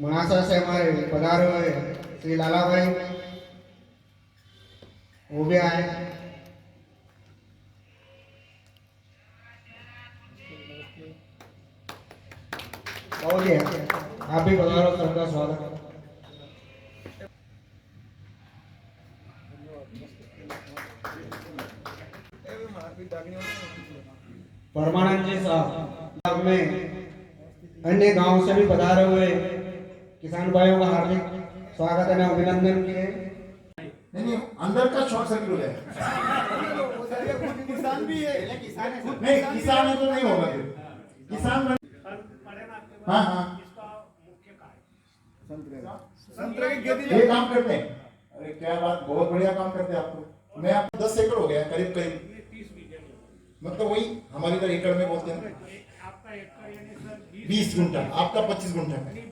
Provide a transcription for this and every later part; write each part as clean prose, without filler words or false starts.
महाशय से हमारे पधारे हुए श्री लाला भाई वो भी आए। बहुत ही आप भी पधारो, सबका स्वागत। परमानंद जी साहब में अन्य गांव से भी पधारे हुए किसान भाइयों का हार्दिक स्वागत है, अभिनंदन किए। नहीं, अंदर का शॉर्ट सर्किट है। किसान भी है, नहीं, किसान है तो नहीं होगा फिर। किसान हाँ हाँ संतरे की खेती ये काम करते हैं। अरे क्या बात, बहुत बढ़िया काम करते हैं आप तो। मैं आपको 10 एकड़ हो गया करीब करीब, मतलब वही हमारे इधर एकड़ में बोलते हैं। आपका एकड़ यानी सर 20 गुंठा, आपका 25 गुंठा है।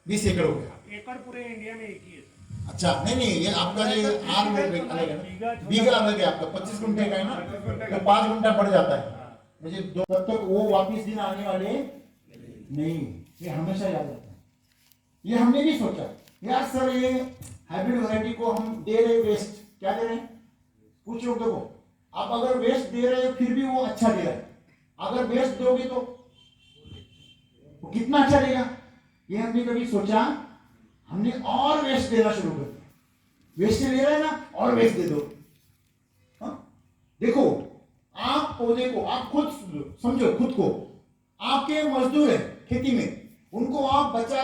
20 एकड़ हो गया। एकड़ पूरे इंडिया में एक ही है। अच्छा, नहीं नहीं, ये आपका ये आम अलग है ना, बीघा अलग है आपका। 25 गुंठे का है ना, तो 5 गुंठा बढ़ जाता है मुझे। तब तक वो वापिस दिन आने वाले नहीं, ये हमेशा याद रखना। ये हमने भी सोचा यार सर, ये हाइब्रिड वैरायटी को हम दे रहे वेस्ट, क्या दे रहे हैं कुछ लोग। देखो आप अगर वेस्ट दे रहे हो फिर भी वो अच्छा दे रहा है, अगर वेस्ट दोगे तो वो कितना अच्छा देगा। ये हमने कभी सोचा, हमने और वेस्ट देना शुरू कर दिया। वेस्ट ले रहे हैं ना, और वेस्ट दे दो। हाँ? देखो आप पौधे को, आप खुद समझो खुद को, आपके मजदूर है खेती में, उनको आप बचा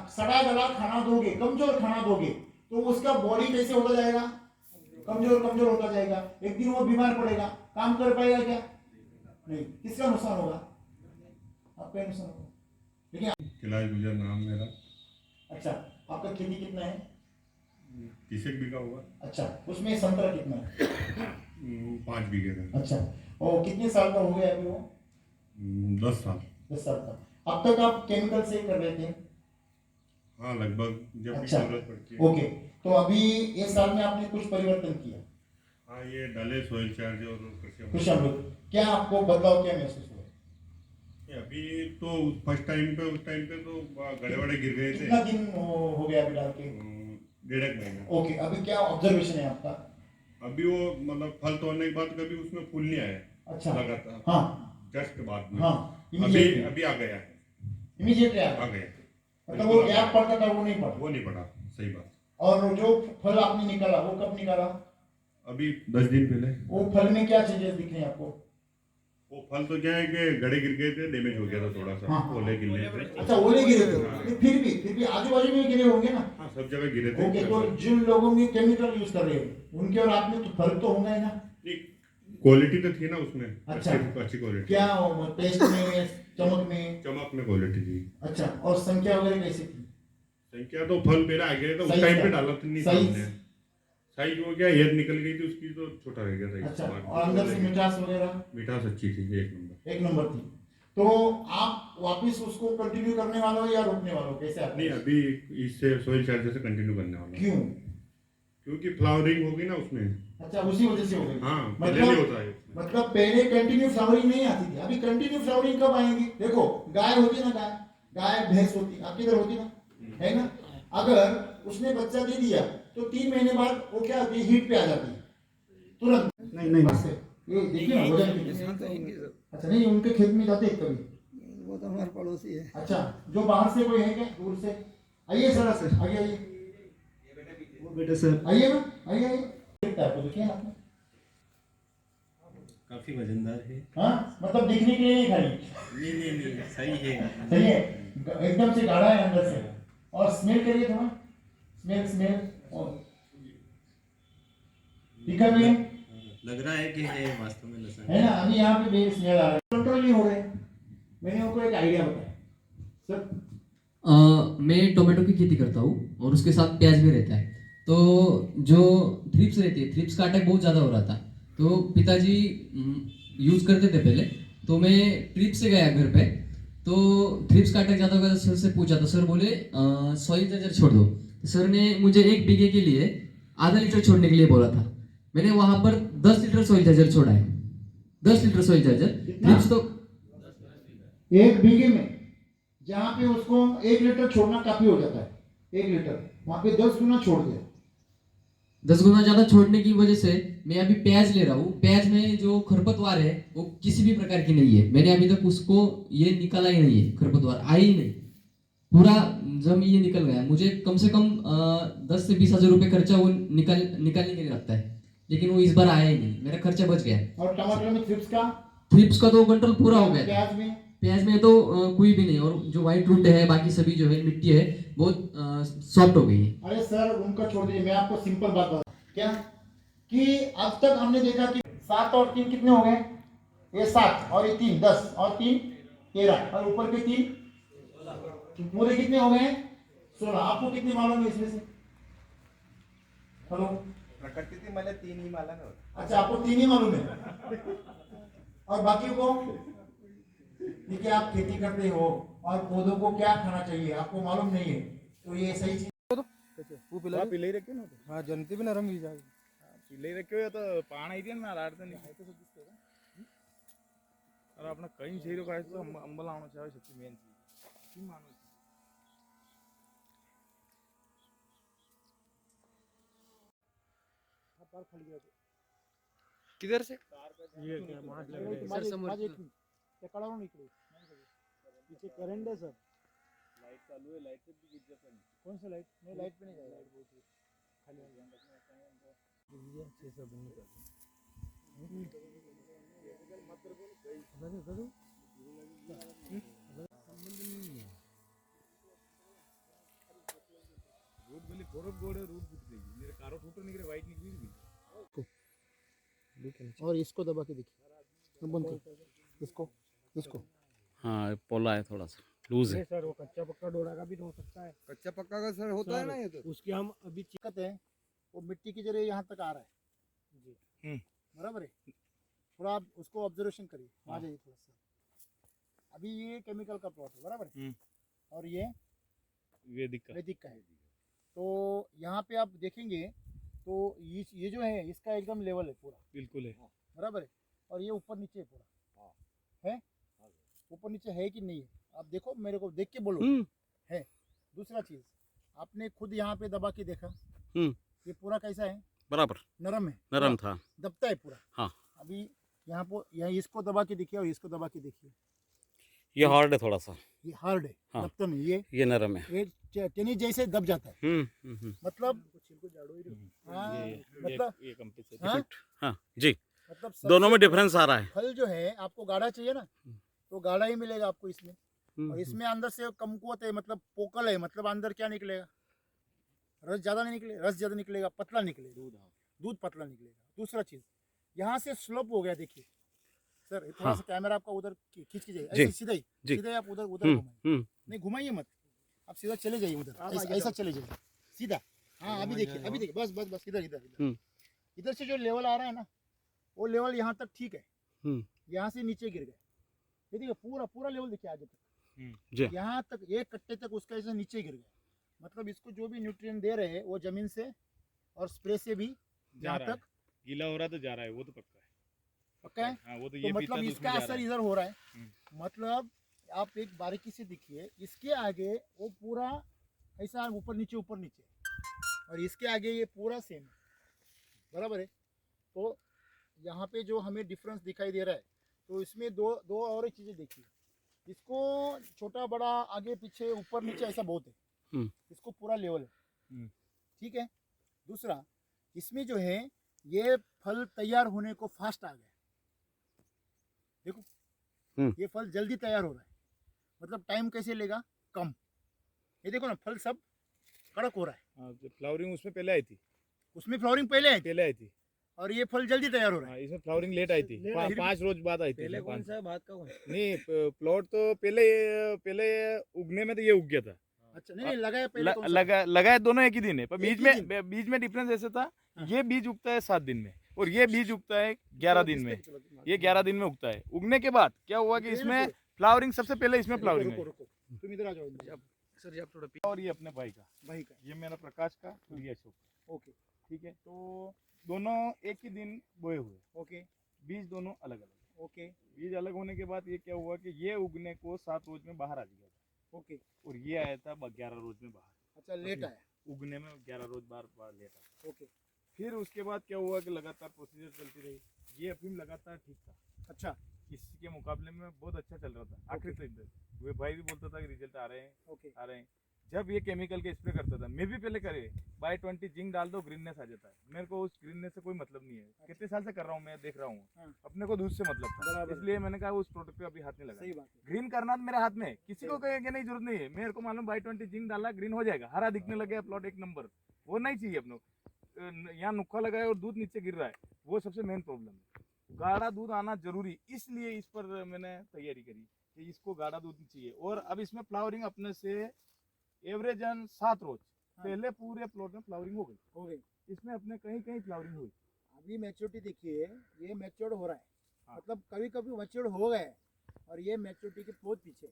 सड़ा गला खाना दोगे, कमजोर खाना दोगे, तो उसका बॉडी कैसे होता जाएगा, कमजोर कमजोर होता जाएगा। एक दिन वो बीमार पड़ेगा, काम कर पाएगा क्या, नहीं। किसका नुकसान होगा, आपका नुकसान होगा। देखिए कैलाश गुजर नाम मेरा। अच्छा, आपका खेती कितना है, 30 बीघा होगा। अच्छा, उसमें संतरा कितना है, 5 बीघे का। अच्छा, और कितने साल का हो गया अभी वो, 10 साल। 10 साल का। अब तक आप केमिकल से कर रहे थे, हाँ लगभग, जब भी अच्छा, जरूरत पड़ती है। ओके। तो अभी इस साल में आपने कुछ परिवर्तन किया, हाँ ये डाले सॉइल चार्ज और कुछ हम लोग, क्या आपको बदलाव क्या महसूस हुआ। अभी तो फर्स्ट टाइम पे, उस टाइम पे तो गड़े वड़े गिर गए थे। कितना दिन हो गया अभी डाल के, 1.5 महीना। ओके। अभी क्या ऑब्जर्वेशन है आपका, अभी वो मतलब फल तोड़ने के बाद कभी उसमें फूल नहीं आया। अच्छा, लगातार हाँ जस्ट बाद में, हाँ, अभी आ गया है, इमीडिएटली आ गया। मतलब वो गैप पड़ता था वो नहीं पड़ा, वो नहीं पड़ा, सही बात। और जो फल आपने निकाला वो कब निकाला, अभी 10 दिन पहले। वो फल में क्या चीजें दिख रही हैं आपको, वो फल तो क्या है कि गड़े गिर गए थे, डैमेज हो गया था थोड़ा सा, हाँ। ओले गिरने से। अच्छा, ओले गिरे थे, फिर भी आजू बाजू में गिरे होंगे ना, हाँ सब जगह गिरे थे। ओके। तो जिन लोगों ने केमिकल यूज कर रहे हैं उनके और आप में तो फर्क तो होगा ही ना, क्वालिटी तो थी ना उसमें, अच्छा, अच्छी क्वालिटी। क्या टेस्ट में, चमक में क्वालिटी थी। अच्छा, और संख्या वगैरह कैसी थी, संख्या तो फल मेरा आ गया था उस साइज टाइम क्या? पे, डाला तो नहीं था साइज? हमने। साइज हो गया, हेयर निकल गई थी उसकी, तो छोटा रह गया था। अच्छा, और अंदर से मिठास वगैरह, मिठास अच्छी थी, एक नंबर। थी। तो आप वापस उसको कंटिन्यू करने वाले हो या रोकने वाले हो, कैसे आप, नहीं अभी इससे सॉइल चार्जर से कंटिन्यू करने वाला हूं। क्यों, क्योंकि फ्लावरिंग होगी ना उसमें। अच्छा, उसी वजह से हो गई। हाँ पहले नहीं होता है। मतलब पहले कंटिन्यू फ्लावरिंग नहीं आती थी, अभी कंटिन्यू फ्लावरिंग कब आएगी। देखो गाय होती ना, गाय भैंस होती, आपकी इधर होती ना, है ना। अगर उसने बच्चा दे दिया तो 3 महीने बाद वो क्या होती है, हीट पे आ जाती है तुरंत। नहीं बस ये देखिए ना वजन कितनी। अच्छा, नहीं उनके खेत में जाते हैं कभी, वो तो हमारे पड़ोसी है। अच्छा, जो बाहर से कोई है क्या, दूर से, आइए सर, आगे आइए, वो बेटे सर आइए ना, आइए दिखता है आपको, देखिए आपने, काफी वजनदार है। हाँ मतलब दिखने के लिए नहीं खाली, नहीं सही है। सही है, एकदम से गाढ़ा है अंदर से। और स्मेल करिए थोड़ा, स्मेल और दिखा भी है, लग रहा है कि है वास्तव में लसन है ना। अभी यहाँ पे भी स्मेल आ रहा है, कंट्रोल नहीं हो रहे। मैंने उनको एक आइडिया बताया सर। मैं टोमेटो की खेती करता हूँ और उसके साथ प्याज भी रहता है। तो जो थ्रिप्स रहती है, थ्रिप्स का अटैक बहुत ज़्यादा हो रहा था। तो पिताजी यूज़ करते थे पहले, तो मैं ट्रिप से गया घर पे, तो थ्रिप्स का अटैक ज़्यादा हो गया। सर से पूछा तो सर बोले सॉइल चार्जर छोड़ दो। तो सर ने मुझे 1 बीघे के लिए आधा लीटर छोड़ने के लिए बोला था। मैंने वहाँ पर 10 लीटर सॉइल चार्जर छोड़ा है, 10 लीटर सॉइल चार्जर। थ्रिप्स तो 1 बीघे में जहाँ पे उसको 1 लीटर छोड़ना काफी हो जाता है, 1 लीटर वहां पे 10 गुना छोड़ दिया। 10 गुना ज्यादा छोड़ने की वजह से मैं अभी प्याज ले रहा हूँ। प्याज में जो खरपतवार है वो किसी भी प्रकार की नहीं है। मैंने अभी तक उसको ये निकाला ही नहीं है, खरपतवार आई ही नहीं। पूरा जब ये निकल गया, मुझे कम से कम 10 से 20 हजार रुपये खर्चा वो निकालने के लिए लगता है, लेकिन वो इस बार आया ही नहीं, मेरा खर्चा बच गया। और टमाटर में थ्रिप्स का थ्रिप्स का तो कंट्रोल पूरा हो गया था। प्याज में तो कोई भी नहीं, और जो व्हाइट रूट है बाकी सभी जो है मिट्टी है बहुत सॉफ्ट हो गई है। अरे सर उनका छोड़ दीजिए, मैं आपको सिंपल बात बता क्या कि अब तक हमने देखा कि 7 और 3 कितने हो गए, ये 7 और ये 3 10 और 3 13 और ऊपर के 3 पूरे कितने हो गए 16। आपको कितने मालूम है इसमें से? हेलो प्रकृति मला 3 ही मला नव्हतं। अच्छा आपको 3 ही मालूम है और बाकी को देखिए आप खेती करते हो और पौधों को क्या खाना चाहिए आपको मालूम नहीं है, तो ये सही चीज वो पिले रखे ना हाँ जनते भी नरम ही जाए पिले रखे हो तो पान आई ना लाड़ते नहीं खाए तो सब दिसते का और अपना कहीं चाहिए खाए तो अंबल आना चाहिए सबसे मेन चीज मानो किधर से ये क्या मार लग रहा है सर समोर त्या कळावून इकडे पीछे करंट है सर। लाइट चालू है लाइट से भी गिर जाता नहीं कौन सा लाइट? नहीं लाइट पे नहीं जाएगा, लाइट बहुत है खाली आ ध्यान रखना चाहिए। 600 बंद कर रोड वाली फोरक गोड़ रूट फूट गई मेरे कारो फूट निकले वाइट निकली भी और इसको दबा के देखिए, बंद कर इसको इसको। हाँ पोला है, थोड़ा सा लूज है। सर वो कच्चा पक्का डोरा का भी हो सकता है कच्चा पक्का का सर होता है ना ये तो उसकी हम अभी चिकत है, वो मिट्टी के जरिए यहाँ तक आ रहा है जी, बराबर है। थोड़ा आप उसको ऑब्जर्वेशन करिए, आ जाइए थोड़ा सा। अभी ये केमिकल का प्लॉट है बराबर है, और ये वैदिक का है। तो यहाँ पे आप देखेंगे तो ये जो है इसका एकदम लेवल है पूरा, बिल्कुल है बराबर है। और ये ऊपर नीचे है पूरा, है ऊपर नीचे है कि नहीं है आप देखो, मेरे को देख के बोलो है। दूसरा चीज आपने खुद यहाँ पे दबा के देखा, ये पूरा कैसा है? बराबर नरम है, नरम था, दबता है पूरा। हाँ अभी यहाँ पर यहाँ इसको दबा के देखिए और इसको दबा के देखिए, ये हार्ड है थोड़ा सा, ये हार्ड है, हाँ। दबता नहीं। ये नरम है। ये टेनिस जैसे दब जाता है, मतलब हाँ, मतलब ये कंपनी हाँ? हाँ जी, मतलब दोनों में डिफरेंस आ रहा है। फल जो है आपको गाढ़ा चाहिए ना, तो गाढ़ा ही मिलेगा आपको इसमें। और इसमें अंदर से कमकुवत है, मतलब पोकल है, मतलब अंदर क्या निकलेगा? रस ज्यादा नहीं निकलेगा, रस ज्यादा निकलेगा, पतला निकलेगा, दूध पतला निकलेगा। दूसरा चीज यहाँ से स्लोप हो गया, देखिए सर थोड़ा सा कैमरा आपका उधर खींच के जाइए, ऐसे सीधा ही आप उधर घुमाइए, नहीं घुमाइए मत, आप सीधा चले जाइए उधर, ऐसा चले जाइए सीधा। हाँ अभी देखिए बस बस बस इधर इधर इधर इधर से जो लेवल आ रहा है ना, वो लेवल यहाँ तक ठीक है, यहाँ से नीचे गिर गए। ये देखिए पूरा पूरा लेवल देखिए आगे तक, यहाँ तक एक कट्टे तक उसका ऐसे नीचे गिर गया। मतलब इसको जो भी न्यूट्रिएंट दे रहे हैं वो जमीन से और स्प्रे से भी यहाँ तक गीला हो रहा तो जा रहा है, वो तो पक्का है। पक्का है हाँ, वो तो तो ये मतलब इसका असर इधर हो रहा है। मतलब आप एक बारीकी से देखिए, इसके आगे वो पूरा ऐसा ऊपर नीचे, और इसके आगे ये पूरा सेम है, बराबर है। तो यहाँ पे जो हमें डिफरेंस दिखाई दे रहा है, तो इसमें दो और चीज़ें देखिए, इसको छोटा बड़ा आगे पीछे ऊपर नीचे ऐसा बहुत है, इसको पूरा लेवल है, ठीक है। दूसरा इसमें जो है ये फल तैयार होने को फास्ट आ गया, देखो ये फल जल्दी तैयार हो रहा है, मतलब टाइम कैसे लेगा? कम। ये देखो ना फल सब कड़क हो रहा है। फ्लावरिंग उसमें पहले आई थी, उसमें फ्लावरिंग पहले आई थी, और ये फल जल्दी तैयार हो रहा है। इसमें फ्लावरिंग लेट आई थी, 5 रोज बाद आई थी। पहले कौन सा बात का कौन? नहीं प्लॉट तो पहले उगने में तो ये उग गया था। अच्छा नहीं लगाया पहले कौन सा? लगाए दोनों एक ही दिन है, पर बीच में डिफरेंस ऐसे था, ये बीज उगता है 7 दिन में और ये बीज उगता है 11 दिन में। ये 11 दिन में उगता है। उगने के बाद क्या हुआ कि इसमें फ्लावरिंग सबसे पहले इसमें फ्लावरिंग है। तुम इधर आ जाओ सर जी, आप थोड़ा और ये अपने भाई का, ये मेरा प्रकाश का और ये अशोक का। ओके ठीक है, तो दोनों एक ही दिन बोए हुए। ओके बीज दोनों अलग अलग। ओके बीज अलग होने के बाद ये क्या हुआ कि ये उगने को 7 रोज में बाहर आ गया, ओके, और ये आया था 11 रोज में बाहर, अच्छा लेट आया, उगने में 11 रोज बार लेटा। ओके, फिर उसके बाद क्या हुआ कि लगातार प्रोसीजर चलती रही, ये अफीम लगातार ठीक था, अच्छा, इसके मुकाबले में बहुत अच्छा चल रहा था आखिर तक। वे भाई भी बोलता था कि रिजल्ट आ रहे हैं ओके, आ रहे हैं। जब ये केमिकल के स्प्रे करता था, मैं भी पहले करे बाय 20 जिंक डाल दो ग्रीननेस आ जाता है, मेरे को उस ग्रीननेस से कोई मतलब नहीं है, कितने साल से कर रहा हूँ मैं, देख रहा हूँ, हाँ। अपने को दूध से मतलब था, बराबर। इसलिए मैंने कहा उस प्रोडक्ट पे अभी हाथ नहीं लगा। सही बात है, ग्रीन करना तो मेरे हाथ में है, किसी को कहेंगे नहीं, जरूरत नहीं है, मेरे को मालूम बाय 20 जिंक डाला ग्रीन हो जाएगा, हरा दिखने लगे प्लॉट एक नंबर, वो नहीं चाहिए अपने को। यहाँ नुक्का लगा है और दूध नीचे गिर रहा है, वो सबसे मेन प्रॉब्लम है। गाढ़ा दूध आना जरूरी, इसलिए इस पर मैंने तैयारी करी कि इसको गाढ़ा दूध चाहिए। और अब इसमें फ्लावरिंग अपने से एवरेज 7 रोज पहले पूरे प्लॉट में फ्लावरिंग हो गई, हो गई। इसमें अपने कहीं कहीं फ्लावरिंग हुई। अभी मैच्योरिटी देखिए, ये मैच्योर्ड हो रहा है, हाँ। मतलब कभी कभी मैच्योर्ड हो गए और ये मैच्योरिटी के बहुत पीछे।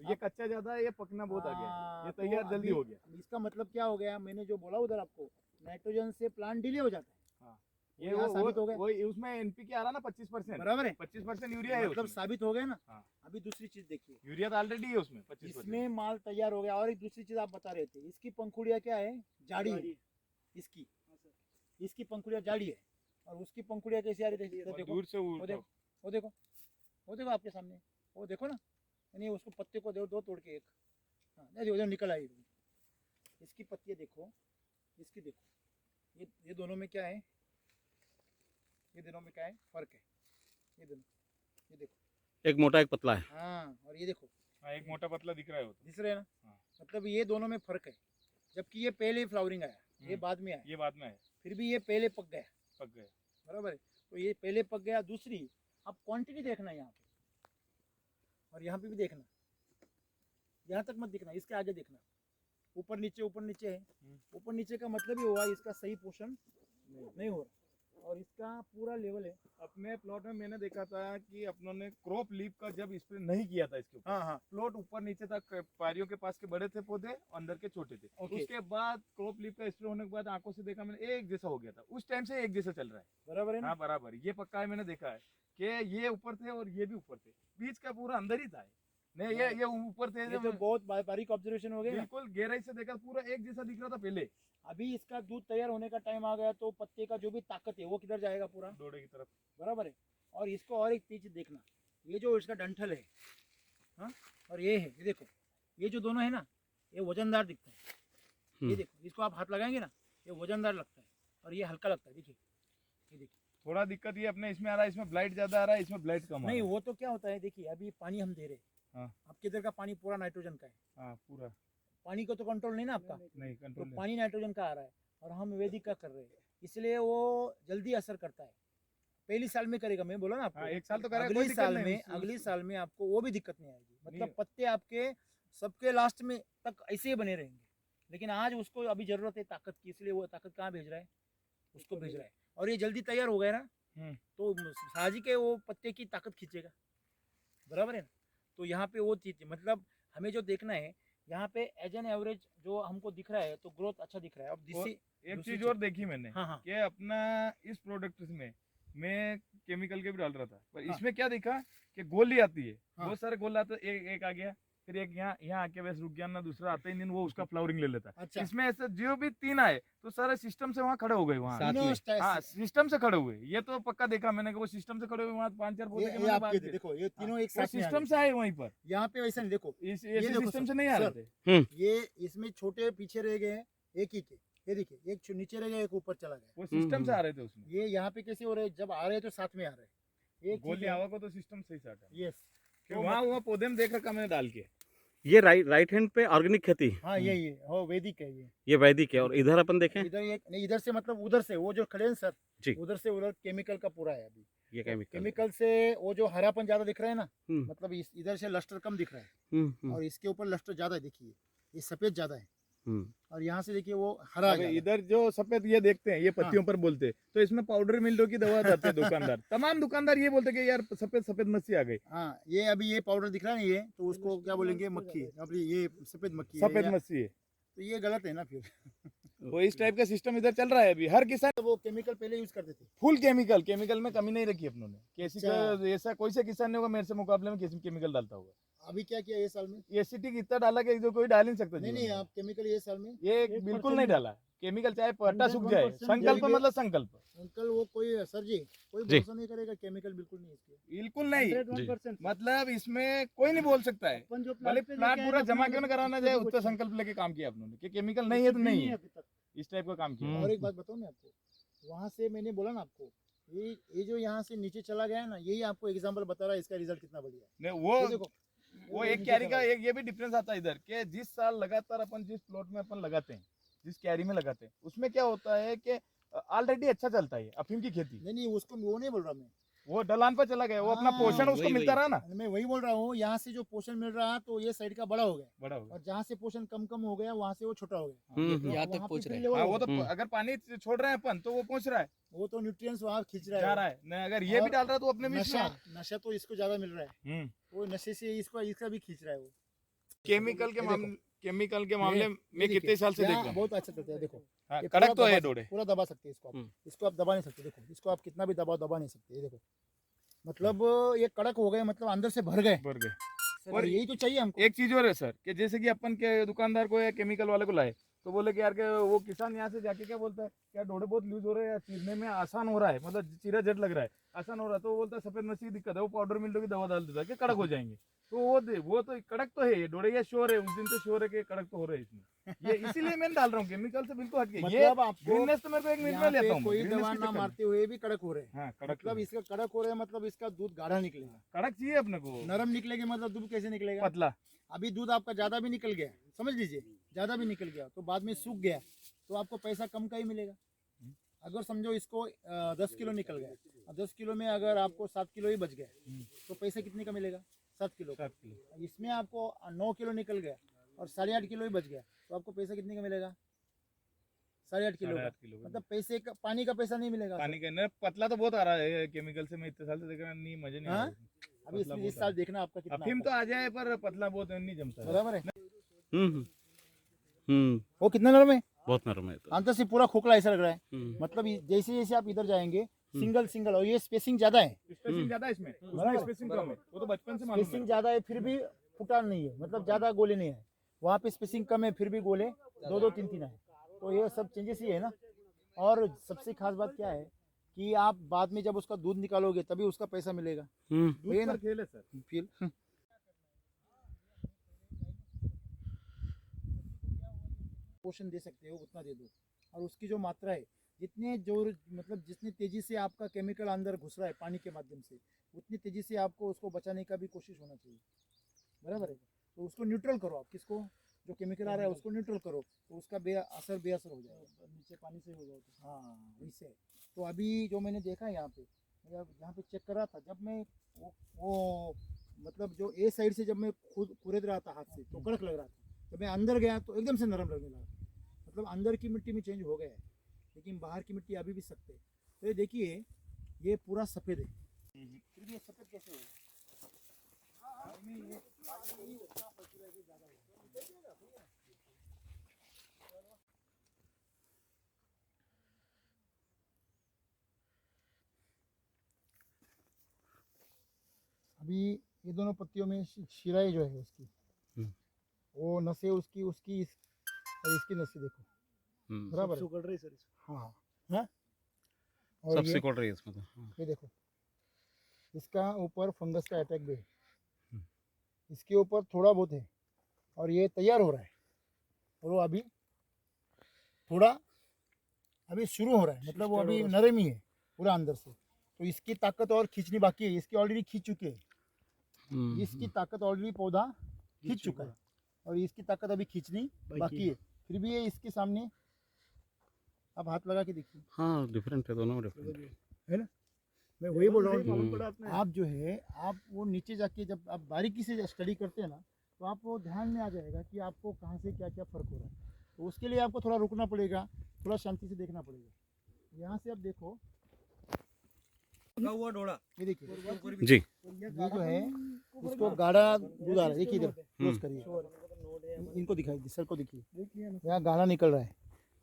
ये कच्चा ज्यादा है, ये पकना बहुत आ गया है, ये तो तैयार जल्दी अभी- हो गया। अब इसका मतलब क्या हो गया, मैंने जो बोला उधर आपको, नाइट्रोजन से प्लांट डिले हो जाता है, ये यहाँ साबित हो गया। वो उसमें एनपीके आ रहा ना 25%, बराबर है, 25% यूरिया है मतलब उसमें। साबित हो गया ना। हाँ। अभी दूसरी चीज देखिए, यूरिया तो ऑलरेडी है उसमें 25%। इसमें माल तैयार हो गया। और एक दूसरी चीज आप बता रहे थे, इसकी पंखुड़िया क्या है, जाड़ी है इसकी, इसकी पंखुड़िया जाड़ी है और उसकी पंखुड़िया कैसी आ रही है, और देखो दूर से वो देखो, वो देखो, वो देखो आपके सामने, वो देखो ना, नहीं उसको पत्ते को दो तोड़ के एक, हाँ नहीं उधर निकल आई, इसकी पत्तियाँ देखो, इसकी देखो, ये दोनों में क्या है, ये दोनों में क्या है फर्क है, ये दोनों, ये देखो, एक मोटा एक पतला है। हाँ, और ये देखो हाँ, एक मोटा पतला दिख रहा है वो तो। दिख रहे हैं ना, हाँ। मतलब ये दोनों में फर्क है। जबकि ये पहले फ्लावरिंग आया, ये बाद में आया, ये बाद में है, फिर भी ये पहले पक गया, पक गए। बराबर है। तो ये पहले पक गया। दूसरी, अब क्वांटिटी देखना यहाँ पे, और यहाँ पे भी देखना, यहाँ तक मत देखना, इसके आगे देखना, ऊपर नीचे है। ऊपर नीचे का मतलब ही हुआ इसका सही पोषण नहीं हो रहा, और इसका पूरा लेवल है। अपने प्लॉट में मैंने देखा था कि अपनों ने क्रॉप लीफ का जब स्प्रे नहीं किया था इसके ऊपर, हाँ हाँ, प्लॉट ऊपर नीचे तक पारियों के पास के बड़े थे पौधे, अंदर के छोटे थे। ओके। उसके बाद क्रॉप लीफ का स्प्रे होने के बाद आंखों से देखा मैंने, एक जैसा हो गया था, उस टाइम से एक जैसा चल रहा है। बराबर है ना। हाँ बराबर, ये पक्का है, मैंने देखा है कि ये ऊपर थे और ये भी ऊपर थे, बीच का पूरा अंदर ही था। नहीं ये ऊपर थे, ये तो बहुत बारीक ऑब्जर्वेशन हो गया। बिल्कुल गहराई से देखा, पूरा एक जैसा दिख रहा था पहले। अभी इसका दूध तैयार होने का टाइम आ गया, तो पत्ते का जो भी ताकत है वो किधर जाएगा, पूरा डोडे की तरफ। बराबर है। और इसको और एक चीज देखना, ये जो इसका डंठल है, हाँ, और ये है, ये देखो, ये जो दोनों है ना, ये वजनदार दिखता है। ये देखो, इसको आप हाथ लगाएंगे ना, ये वजनदार लगता है और ये हल्का लगता है। देखिए, ये देखिए, थोड़ा दिक्कत ये अपने इसमें आ रहा है, इसमें ब्लाइट ज्यादा आ रहा है, इसमें ब्लाइट कम आ रहा नहीं है। वो तो क्या होता है, देखिए अभी पानी हम दे रहे हैं, हाँ। आपके इधर का पानी पूरा नाइट्रोजन का है, हाँ पूरा पानी को तो कंट्रोल नहीं ना आपका, नहीं तो कंट्रोल पानी नाइट्रोजन का आ रहा है और हम वैदिक का कर रहे हैं, इसलिए वो जल्दी असर करता है। पहली साल में करेगा, मैं बोला ना आपको, हाँ, एक साल तो करेगा, कोई अगली दिक्कत साल नहीं, में उस- अगली साल में आपको वो भी दिक्कत नहीं आएगी, मतलब नहीं। पत्ते आपके सबके लास्ट में तक ऐसे ही बने रहेंगे। लेकिन आज उसको अभी जरूरत है ताकत की, इसलिए वो ताकत कहाँ भेज रहा है, उसको भेज रहा है। और ये जल्दी तैयार हो गया ना, तो साजिक है, वो पत्ते की ताकत खींचेगा, बराबर है ना। तो यहाँ पे वो चीज, मतलब हमें जो देखना है यहाँ पे एज एन एवरेज जो हमको दिख रहा है, तो ग्रोथ अच्छा दिख रहा है। अब एक दूसरी चीज और देखी मैंने, हाँ हाँ, कि अपना इस प्रोडक्ट में मैं केमिकल के भी डाल रहा था, पर हाँ। इसमें क्या देखा कि गोली आती है, हाँ। बहुत सारे गोल आते, एक आ गया, फिर एक यहाँ आके वैसे रुक गया ना, दूसरा आता ही नहीं, वो उसका फ्लावरिंग ले लेता है। अच्छा, इसमें ऐसे जो भी 3 आए तो सारे सिस्टम से वहाँ खड़े हो गए, वहाँ तीनों स्टाइल हाँ से- सिस्टम से खड़े हुए, ये तो पक्का देखा मैंने कि वो सिस्टम से खड़े हुए, वहाँ 5-4 पौधे के ये मैंने आपके बात थे, किए। देखो ये तीनों एक वो साथ में आ सिस्टम गए। से आए वहीं पर, यहाँ पे वैसा नहीं, देखो इस ये देखो सिस्टम सर, से नहीं आ रहे सर। थे। ये इसमें छोटे पीछे रह गए एक ही के, ये देखिए एक नीचे रह गया, एक ऊपर चला गया। वो सिस्टम से आ रहे थे उसमें। ये यहाँ पे कैसे हो रहे हैं, जब आ रहे हैं तो साथ में आ रहे हैं, एक गोली आवा को तो सिस्टम से ही साटा, यस, वहाँ पौधे में देख रखा मैंने डाल के। ये राइट हैंड पे ऑर्गेनिक खेती, हाँ यही है, हो वैदिक है ये। ये वैदिक है। और इधर अपन देखें, इधर एक नहीं, इधर से मतलब उधर से वो जो खड़े हैं सर, जी। उधर से उधर केमिकल का पूरा है। अभी ये केमिकल। केमिकल से वो जो हरापन ज्यादा दिख रहा है ना, हम्म। मतलब इधर से लस्टर कम दिख रहा है और इसके ऊपर लस्टर ज्यादा है। देखिए ये सफेद ज्यादा है और यहाँ से देखिए वो हरा अबे ज्यादा है। इधर जो सफेद ये देखते हैं, ये पत्तियों पर बोलते हैं, तो इसमें पाउडर मिल्डो की दवा डालते हैं दुकानदार। तमाम दुकानदार ये बोलते हैं कि यार सफेद मच्छी आ गई, हाँ, ये अभी ये पाउडर दिख रहा है ना, ये तो उसको क्या बोलेंगे, मक्खी है, अभी ये सफेद मक्खी है सफेद या- मच्छी है। तो ये गलत है ना फिर। वो इस टाइप का सिस्टम इधर चल रहा है अभी हर किसान वो केमिकल पहले यूज करते थे। फुल केमिकल में कमी नहीं रखी अपनों ने। किसी का ऐसा कोई से किसान ने होगा मेरे से मुकाबले में किसी केमिकल डालता होगा। अभी क्या किया ये साल में? एसिटिक इतना डाला कि जो कोई डाल ही नहीं सकता नहीं जीवन नहीं, में। आप केमिकल ये साल में ये बिल्कुल नहीं डाला केमिकल, चाहे पट्टा सूख जाए। संकल्प मतलब संकल्प, अंकल वो कोई सर जी कोई भरोसा नहीं करेगा, केमिकल बिल्कुल नहीं इसके। बिल्कुल नहीं। मतलब इसमें कोई नहीं बोल सकता है, भले प्लाट पूरा जमा क्यों न कराना जाए, उतना संकल्प लेके काम किया अपनों ने कि केमिकल नहीं है तो नहीं है, इस टाइप का काम किया। और एक बात बताऊं मैं आपको, वहां से मैंने बोला ना आपको, ये जो यहाँ से नीचे चला गया है ना, यही आपको एग्जांपल बता रहा है इसका रिजल्ट कितना बढ़िया है। नहीं वो ये देखो, वो एक कैरी का एक ये भी डिफरेंस आता है इधर कि जिस साल लगातार अपन जिस प्लॉट में अपन लगाते हैं, जिस कैरी में लगाते हैं, उसमें क्या होता है कि ऑलरेडी अच्छा चलता है अफीम की खेती। नहीं उसको वो नहीं बोल रहा मैं, वो ढलान पर चला गया, वो अपना हाँ, पोषण उसको मिलता रहा ना, मैं वही बोल रहा हूँ। यहाँ से जो पोषण मिल रहा है तो ये साइड का बड़ा हो गया, बड़ा होगा। और जहाँ से पोषण कम हो गया वहाँ से वो छोटा हो गया। तो यहाँ वहाँ तक पे पहुँच फिर रहा है। level हाँ, हो वो गया। तो अगर पानी छोड़ रहे हैं अपन तो वो पहुंच रहा है, वो तो न्यूट्रिएंट्स वहाँ खींच जा रहा रहा है। है। नहीं अगर ये भी और डाल रहा है तो अपने भी नशा तो इसको ज्यादा मिल रहा है, वो नशे से इसका भी खींच रहा है वो। केमिकल के मामले में ये कितने साल से देख यहाँ रहा हूँ। बहुत अच्छा चलता है। देखो हाँ, ये कड़क पूरा तो है दबा- डोडे। पूरा दबा सकते हैं इसको आप, इसको आप दबा नहीं सकते। देखो इसको आप कितना भी दबा नहीं सकते। ये देखो मतलब ये कड़क हो गए, मतलब अंदर से भर गए। भर गए। और यही तो चाहिए हमको। एक चीज और है सर कि जैसे कि अपन के दुकानदार को या केमिकल वाले को लाए तो बोले कि यार के वो किसान यहाँ से जाके क्या बोलता है, क्या डोडे बहुत लूज हो रहे हैं या चीरने में आसान हो रहा है, मतलब चीरा झट लग रहा है, आसान हो रहा है, तो वो बोलता है सफेद मछली की दिक्कत है, वो पाउडर मिल की दवा डाल देता है कि कड़क हो जाएंगे। तो वो तो कड़क तो है ये डोडे, ये श्योर है, उस दिन तो श्योर है कि कड़क तो हो रहे हैं इसमें। ये इसीलिए मैं डाल रहा हूँ, केमिकल से बिल्कुल हटके। ये मतलब आपको ग्रीननेस तो मेरे को एक मिनट में यहाँ लेता पे हूँ, कोई ग्रीननेस दवा की ना चक्कर में। मारते हुए भी कड़क हो रहे हैं। हाँ कड़क मतलब इसका कड़क हो रहा है, मतलब इसका दूध गाढ़ा निकलेगा। कड़क चाहिए अपने को, नरम निकलेगा मतलब दूध कैसे निकलेगा? पतला। अभी दूध आपका ज्यादा भी निकल गया, समझ लीजिए ज्यादा भी निकल गया तो बाद में सूख गया तो आपको पैसा कम का ही मिलेगा। अगर समझो इसको 10 किलो निकल गया, 10 किलो में अगर आपको 7 किलो ही बच गया तो पैसा कितने का मिलेगा? 7 किलो। इसमें आपको 9 किलो निकल गया और 8.5 किलो ही बच गया तो आपको पैसा कितने का मिलेगा? 8.5 किलो का। मतलब पैसे का, पानी का पैसा नहीं मिलेगा। पानी का पतला तो बहुत आ रहा है केमिकल से, मैं इतने साल से देख रहा नहीं, मजे नहीं आ रहा। अभी इस साल देखना आपका कितना अफीम तो आ जाए पर पतला बहुत नहीं जमता है। बराबर है। वो कितना नरम है, बहुत नरम है तो। अंदर से पूरा खोखला ऐसा लग रहा है। मतलब जैसे जैसे आप इधर जाएंगे सिंगल और ये स्पेसिंग ज्यादा है, स्पेसिंग ज्यादा है इसमें, उसमें स्पेसिंग कम है, वो तो बचपन से मालूम स्पेसिंग है। ज्यादा है फिर भी फुटा नहीं है, मतलब ज्यादा गोले नहीं है। वहाँ पे स्पेसिंग कम है फिर भी गोले 2-2, 3-3 है। तो ये सब चेंजेस ही है ना। और सबसे खास बात क्या है कि आप बाद में जब उसका दूध निकालोगे तभी उसका पैसा मिलेगा। दूध ये ना पर खेल है सर। फिर पोषण दे सकते हो उतना दे दो, और उसकी जो मात्रा है जितने जोर, मतलब जितनी तेजी से आपका केमिकल अंदर घुस रहा है पानी के माध्यम से, उतनी तेजी से आपको उसको बचाने का भी कोशिश होना चाहिए। बराबर है। तो उसको न्यूट्रल करो आप, किसको, जो केमिकल आ रहा है उसको न्यूट्रल करो तो उसका बेअसर हो जाएगा। नीचे पानी से हो जाए तो हाँ वैसे। तो अभी जो मैंने देखा है यहाँ पे, यहाँ पे चेक कर रहा था जब मैं वो मतलब जो ए साइड से जब मैं खुद कुरेद रहा था हाथ से तो कड़क लग रहा था, जब मैं अंदर गया तो एकदम से नरम लगने लगा। मतलब अंदर की मिट्टी में चेंज हो गया है, लेकिन बाहर की मिट्टी अभी भी सख्त है। तो ये देखिए ये पूरा सफ़ेद है, फिर भी ये सफ़ेद कैसे होगा? अभी ये दोनों पत्तियों में शिराई जो है उसकी, वो नसें उसकी और इसकी नसें देखो बराबर है। सुगड़ रही सर। हाँ हाँ। और सब ये सिकुड़ रही है इसमें तो। ये देखो इसका ऊपर फंगस का अटैक भी है, इसके ऊपर थोड़ा बहुत है और ये तैयार हो रहा है और वो अभी थोड़ा अभी शुरू हो रहा है, मतलब वो अभी नरम ही है पूरा अंदर से। तो इसकी ताकत और खींचनी बाकी है, इसकी ऑलरेडी खींच चुके हैं। इसकी ताकत ऑलरेडी पौधा खींच चुका है और इसकी ताकत अभी खींचनी बाकी है। फिर भी ये इसके सामने आप हाथ लगा के देखिए। हाँ डिफरेंट है, दोनों डिफरेंट है ना, मैं वही बोल रहा हूँ। आप जो है आप वो नीचे जाके जब आप बारीकी से स्टडी करते हैं ना तो आपको ध्यान में आ जाएगा कि आपको कहाँ से क्या क्या फ़र्क हो रहा है। तो उसके लिए आपको थोड़ा रुकना पड़ेगा, थोड़ा शांति से देखना पड़ेगा। यहाँ से आप देखो ये देखिए जी। ये जो है इसको गाढ़ा दूध आ रहा है। देखिए इधर क्लोज करिए, इनको दिखाइए, सर को देखिए, यहाँ गाढ़ा निकल रहा है।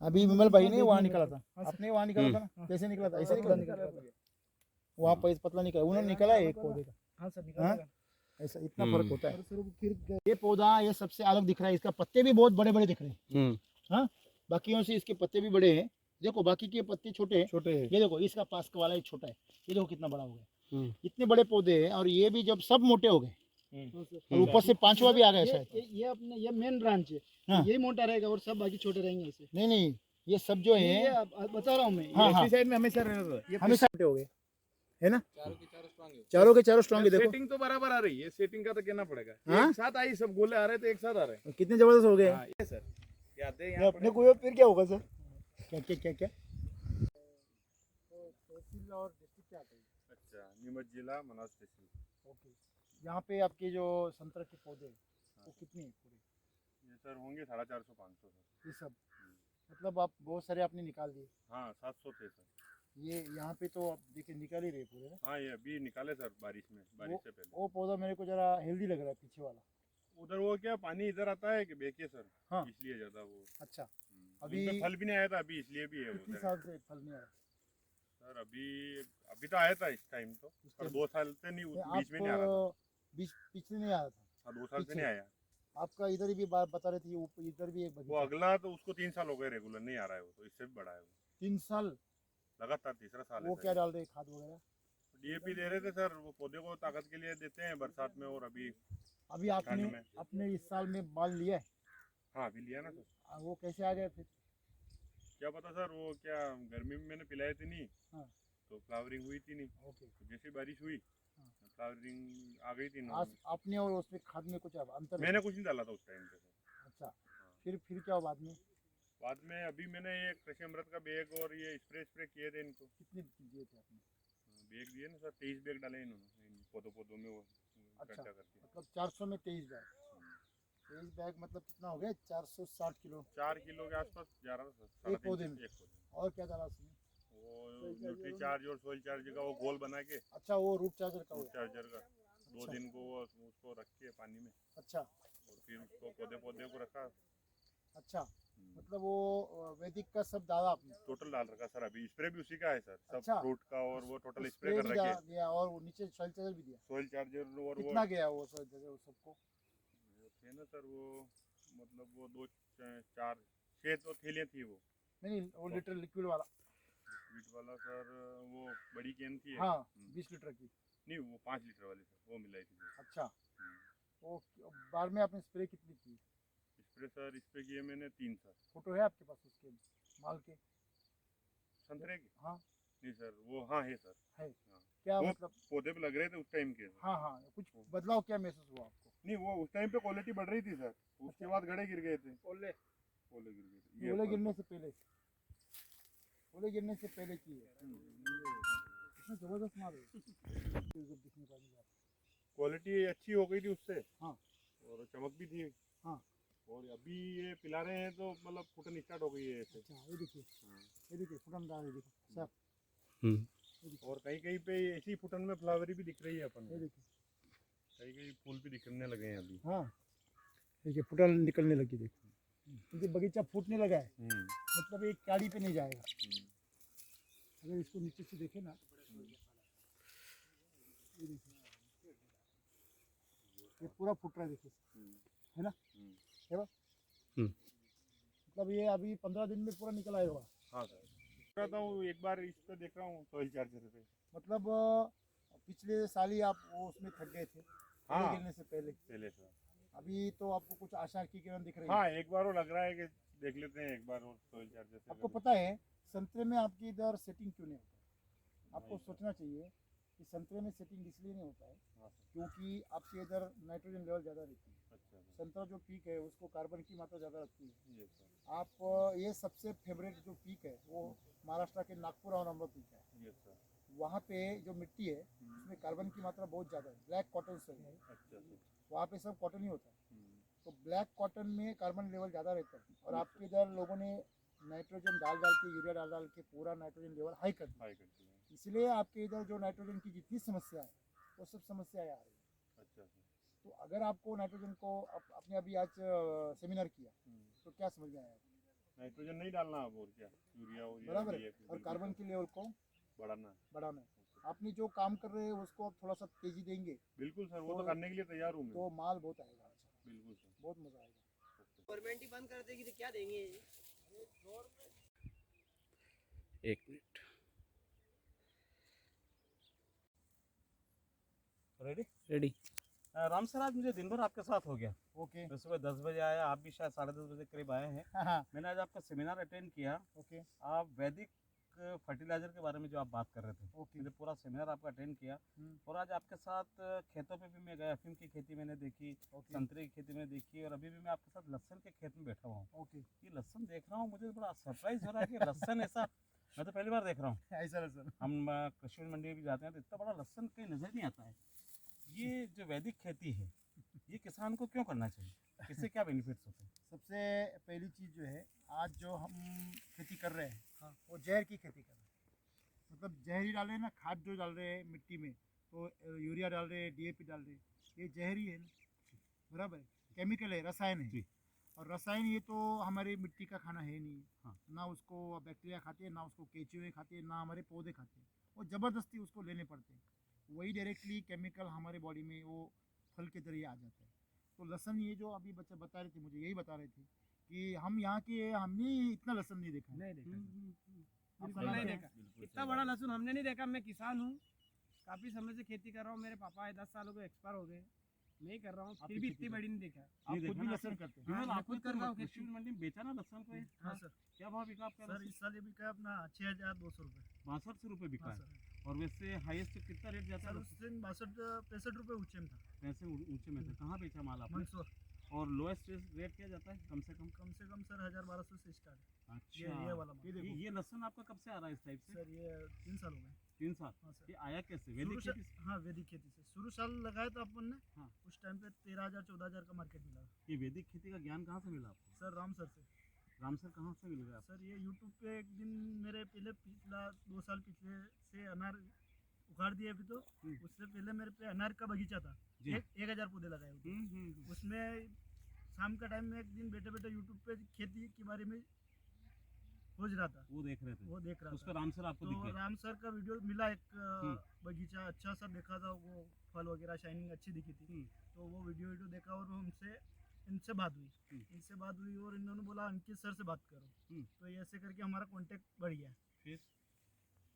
अभी विमल भाई ने वहाँ निकाला था, आपने वहाँ निकाला था ना, कैसे निकला था? ऐसे निकला था, वहाँ पैस पतला निकला, उन्होंने निकाला है एक पौधे का। हाँ सर निकाला, ऐसा इतना फर्क होता है। ये पौधा ये सबसे अलग दिख रहा है, इसका पत्ते भी बहुत बड़े बड़े दिख रहे हैं। हाँ, बाकियों से इसके पत्ते भी बड़े हैं। देखो बाकी के पत्ते छोटे हैं, ये देखो इसका पास का वाला एक छोटा है, ये देखो कितना बड़ा हो गया। इतने बड़े पौधे हैं और ये भी जब सब मोटे हो गए और ऊपर से पांचवा भी आ गया शायद। ये अपने ये मेन ब्रांच है, हाँ। यही मोटा रहेगा और सब बाकी छोटे रहेंगे ऐसे। नहीं ये सब जो ये है बता रहा हूँ मैं, हाँ हाँ साइड में हमेशा रहना था। ये हमेशा मोटे हो गए है ना, चारों के चारों स्ट्रांग है। चारों के चारों स्ट्रॉन्ग है। देखो सेटिंग तो बराबर आ रही है, सेटिंग का तो कहना पड़ेगा। हाँ? एक साथ आई, सब गोले आ रहे थे, एक साथ आ रहे हैं। कितने जबरदस्त हो गए। हाँ, ये सर याद है ये यहाँ अपने को फिर क्या होगा सर? क्या क्या क्या क्या तहसील और डिस्ट्रिक्ट क्या आता है? अच्छा, नीमच जिला मनास तहसील। ओके, यहाँ पे आपके जो संतरा के पौधे हैं वो कितने हैं पूरे? ये सर होंगे 450-500 सर। ये सब मतलब आप बहुत सारे आपने निकाल दिए। हाँ 700 थे सर। ये यहाँ पे तो आप देखिए निकाल ही रहे पूरे ना। हाँ ये अभी निकाले सर बारिश से पहले। वो पौधा मेरे को जरा हेल्दी लग रहा है पीछे वाला। उधर वो क्या पानी इधर आता है कि बेके सर, हाँ। इसलिए ज्यादा वो। अच्छा, अभी अभी फल भी नहीं आया था, अभी इसलिए भी है कितने उधर। साल से फल नहीं आया? सर अभी तो आया था इस टाइम तो, पर 2 साल से नहीं, बीच में नहीं आ रहा था। आप बीच पिछले नहीं आया था हाँ 2 साल से पीछे। नहीं आया। आपका इधर भी बात बता रहे थे, इधर भी एक वो बगीचा। अगला तो उसको 3 साल हो गए रेगुलर नहीं आ रहा है, वो तो इससे भी बड़ा है वो। 3 साल लगातार तीसरा साल है वो सर। क्या डाल रहे हैं, खाद वगैरह? डीएपी दे रहे थे सर, वो पौधे को ताकत के लिए देते हैं बरसात में, और अभी अभी आपने ठंड में। अपने इस साल में बाल लिया है? हाँ अभी लिया ना सर। वो कैसे आ गए फिर? क्या पता सर, वो क्या गर्मी में मैंने पिलाए थे नहीं, हाँ। तो फ्लावरिंग हुई थी नहीं, ओके, तो जैसे बारिश हुई हाँ। फ्लावरिंग आ गई थी ना। आज आपने और उसमें खाद में कुछ अंतर? मैंने कुछ नहीं डाला था उस टाइम पे सर। अच्छा, फिर क्या हुआ बाद में? बाद में अभी मैंने ये कृषि अमृत का बैग और ये स्प्रे किए थे इनको। कितने दिए थे आपने? बैग दिए ना सर, 23 बैग डाले इन्होंने इन पौधों में वो अच्छा, इकट्ठा करके। मतलब 400 में 23 बैग। 23 बैग मतलब कितना हो गया? 460 किलो। 4 किलो के आसपास जा रहा था सर। एक पौधे में? एक पौधे में। और क्या डाला उसमें? वो न्यूट्री चार्ज और सोइल चार्ज का वो घोल बना के, अच्छा, वो रूट चार्जर का रूट हुआ। चार्जर का 2 दिन को वो उसको रख के पानी में, अच्छा और फिर उसको पौधे को रखा। अच्छा, मतलब वो वैदिक का सब डाला आपने? टोटल डाल रखा सर, अभी स्प्रे भी उसी का है सर, सब अच्छा। फ्रूट का, और वो टोटल स्प्रे स्प्रे कर भी रखे डाल दिया और वो नीचे सॉइल चार्जर भी दिया। Soil charger. और वो कितना गया वो सॉइल चार्जर सबको? थे ना सर वो, मतलब वो 2-4-6 तो थैलियाँ थी वो। नहीं वो लीटर लिक्विड वाला। स्वीट वाला सर वो बड़ी कैन थी। हाँ 20 लीटर की। नहीं वो 5 लीटर वाली सर, वो मिलाई थी। अच्छा, वो बार में आपने स्प्रे कितनी की? स्प्रे सर इस पे किए मैंने 3 सर। फोटो है आपके पास उसके माल के? संतरे की? हाँ नहीं सर वो, हाँ है सर। है। हाँ। क्या वो मतलब? पौधे पे लग रहे थे उस टाइम के। हाँ हाँ, कुछ बदलाव क्या महसूस हुआ आपको? नहीं वो उस टाइम पे क्वालिटी बढ़ रही थी सर, उसके बाद गड़े गिर गए थे। ओले गिर गए थे। ये ओले फल। गिरने से पहले, ओले गिरने से पहले की है। कितना जबरदस्त माल है। दिखने वाली बात। क्वालिटी अच्छी हो गई थी उससे। हाँ। और चमक भी थी। हाँ। और अभी ये पिला रहे हैं तो मतलब फुटन स्टार्ट हो गई है ऐसे। अच्छा, ये देखिए, ये देखिए फुटन डाल, ये देखिए सब। और कहीं कहीं पे ऐसी फुटन में फ्लावरी भी दिख रही है अपन ये को। देखिए, कहीं कहीं फूल भी दिखने लगे हैं अभी। हाँ देखिए फुटन निकलने लगी, देखो क्योंकि बगीचा फूटने लगा है, मतलब एक क्यारी पे नहीं जाएगा। अगर इसको नीचे से देखे ना, ये देखिए ये पूरा फूट रहा है, देखिए है ना, है ना? मतलब ये अभी 15 दिन में पूरा निकल आएगा। हाँ सर, देख रहा हूँ एक बार इस पे देख रहा हूँ सोइल चार्जर पे। मतलब पिछले साल ही आप वो उसमें थक गए थे हाँ। गिरने से पहले सर। अभी तो आपको कुछ आशा की किरण दिख रही है। हाँ एक बार वो लग रहा है कि देख लेते हैं एक बार और सोइल चार्जर से। आपको पता है संतरे में आपकी इधर सेटिंग क्यों नहीं होता है? आपको सोचना चाहिए कि संतरे में सेटिंग इसलिए नहीं होता है क्योंकि आपके इधर नाइट्रोजन लेवल ज़्यादा रहती है। अच्छा सर। संतरा जो पीक है उसको कार्बन की मात्रा ज़्यादा रखती है। ये सर। आप ये सबसे फेवरेट जो पीक है वो महाराष्ट्र के नागपुर और अमरा पीक है। ये सर। वहाँ पे जो मिट्टी है उसमें कार्बन की मात्रा बहुत ज़्यादा है। ब्लैक कॉटन सॉइल है, अच्छा सर। वहाँ पे सब कॉटन ही होता है, तो ब्लैक कॉटन में कार्बन लेवल ज़्यादा रहता है। और आपके इधर लोगों ने नाइट्रोजन डाल डाल के, यूरिया डाल डाल के पूरा नाइट्रोजन लेवल हाई कर दिया। हाई कर दिया। इसलिए आपके इधर जो नाइट्रोजन की जितनी समस्या है वो सब समस्याएं आ रही है। अच्छा सर। तो अगर आपको नाइट्रोजन को आपने अभी आज सेमिनार किया तो क्या समझ में आया? नाइट्रोजन नहीं डालना अब, और क्या यूरिया बराबर है। DAP और कार्बन की लेवल को बढ़ाना है। बढ़ाना है। आपने जो काम कर रहे हैं उसको आप थोड़ा सा तेजी देंगे बिल्कुल सर, वो तो करने के लिए तैयार हूँ मैं। तो माल बहुत आएगा अच्छा, बिल्कुल सर। बहुत मजा आएगा। गवर्नमेंट ही बंद कर देगी तो क्या देंगे? 1 minute. Ready ready. Ram sir, आज मुझे दिन भर आपके साथ हो गया। ओके मैं सुबह 10 बजे आया, आप भी शायद 10:30 बजे करीब आए हैं। हाँ मैंने आज आपका सेमिनार अटेंड किया। ओके आप वैदिक फर्टिलाइजर के बारे में जो आप बात कर रहे थे, ओके मैंने पूरा सेमिनार आपका अटेंड किया। और आज आपके साथ खेतों पे भी मैं गया, अफीम की खेती मैंने देखी, ओके संतरे की खेती मैंने देखी, और अभी भी मैं आपके साथ लहसन के खेत में बैठा हुआ हूँ। ओके ये लहसन देख रहा हूँ, मुझे बड़ा सरप्राइज हो रहा है कि लहसन ऐसा, मैं तो पहली बार देख रहा हूँ। ऐसा सर। हम कृषि मंडी में भी जाते हैं तो इतना बड़ा लहसन कहीं नजर नहीं आता है। ये जो वैदिक खेती है, ये किसान को क्यों करना चाहिए? इससे क्या बेनिफिट्स होते हैं? सबसे पहली चीज़ जो है, आज जो हम खेती कर रहे हैं वो जहर की खेती कर रहे हैं। मतलब जहर ही डाल रहे हैं ना, खाद जो डाल रहे हैं मिट्टी में, तो यूरिया डाल रहे हैं, DAP डाल रहे हैं, ये जहर ही है ना, बराबर है, केमिकल है, रसायन है। जी। और रसायन ये तो हमारी मिट्टी का खाना है नहीं। हाँ। ना उसको बैक्टीरिया खाते हैं, ना उसको केंचुए खाते हैं, ना हमारे पौधे खाते हैं, वो ज़बरदस्ती उसको लेने पड़ते हैं। वही डायरेक्टली केमिकल हमारे बॉडी में वो फल के जरिए आ जाता है। तो लहसन, ये जो अभी बच्चे बता रहे थे, मुझे यही बता रहे थे कि हम यहाँ के, हमने इतना लहसन नहीं देखा। नहीं देखा, बिल्कुल नहीं देखा। इतना बड़ा लहसुन हमने नहीं देखा। मैं किसान हूँ, काफी समय से खेती कर रहा हूँ। मेरे पापा है 10 सालों को एक्सपायर हो गए, मैं ही कर रहा हूँ, फिर भी इतनी बड़ी नहीं देखा। आप खुद भी लहसन करते हैं? हाँ, मैं आप खुद कर रहा हूँ कृषि मंडी में बेचा ना लहसन को? हाँ सर। क्या भाव बिका आपका? सर इस साल ये बिका अपना 6200 रुपये। 6200 रुपये बिका हाँ है। सर। और वैसे हाईएस्ट कितना रेट जाता सर है? उस दिन 62-65 रुपये ऊंचे में था। पैसे ऊंचे में थे। कहाँ बेचा माल आपने? मंदसौर। और लोएस्ट रेट क्या जाता है कम से कम? सर 1200 से स्टार्ट है। अच्छा, ये वाला माल। ये लहसन आपका कब से आ रहा है इस टाइप से? सर ये 3 साल हो गए। 3 साल? हाँ सर। ये आया कैसे? वैदिक खेती से? हाँ वैदिक खेती से शुरू साल लगाया था अपन ने। हाँ। उस टाइम पे 13,000-14,000 का मार्केट मिला। ये वैदिक खेती का ज्ञान कहाँ से मिला आपको? सर राम सर से। राम सर कहाँ से मिल गया? सर ये यूट्यूब पे एक दिन मेरे पहले पिछला 2 साल पिछले से अनार उखाड़ दिए। अभी तो उससे पहले मेरे पे अनार का बगीचा था। जी। 1000 पौधे लगाए हुए थे। उसमें शाम का टाइम में एक दिन बैठे बैठे यूट्यूब पे खेती के बारे में खोज रहा था। वो देख रहे थे? वो देख रहा उस था। पर राम सर आपको दिख तो गए? राम सर का वीडियो मिला, एक बगीचा अच्छा सा देखा था, वो फल वगैरह शाइनिंग अच्छी दिखी थी। तो वो वीडियो देखा और हमसे इनसे बात हुई और इन्होंने बोला अंकित सर से बात करो। तो ये ऐसे करके हमारा कांटेक्ट बढ़ गया। फिर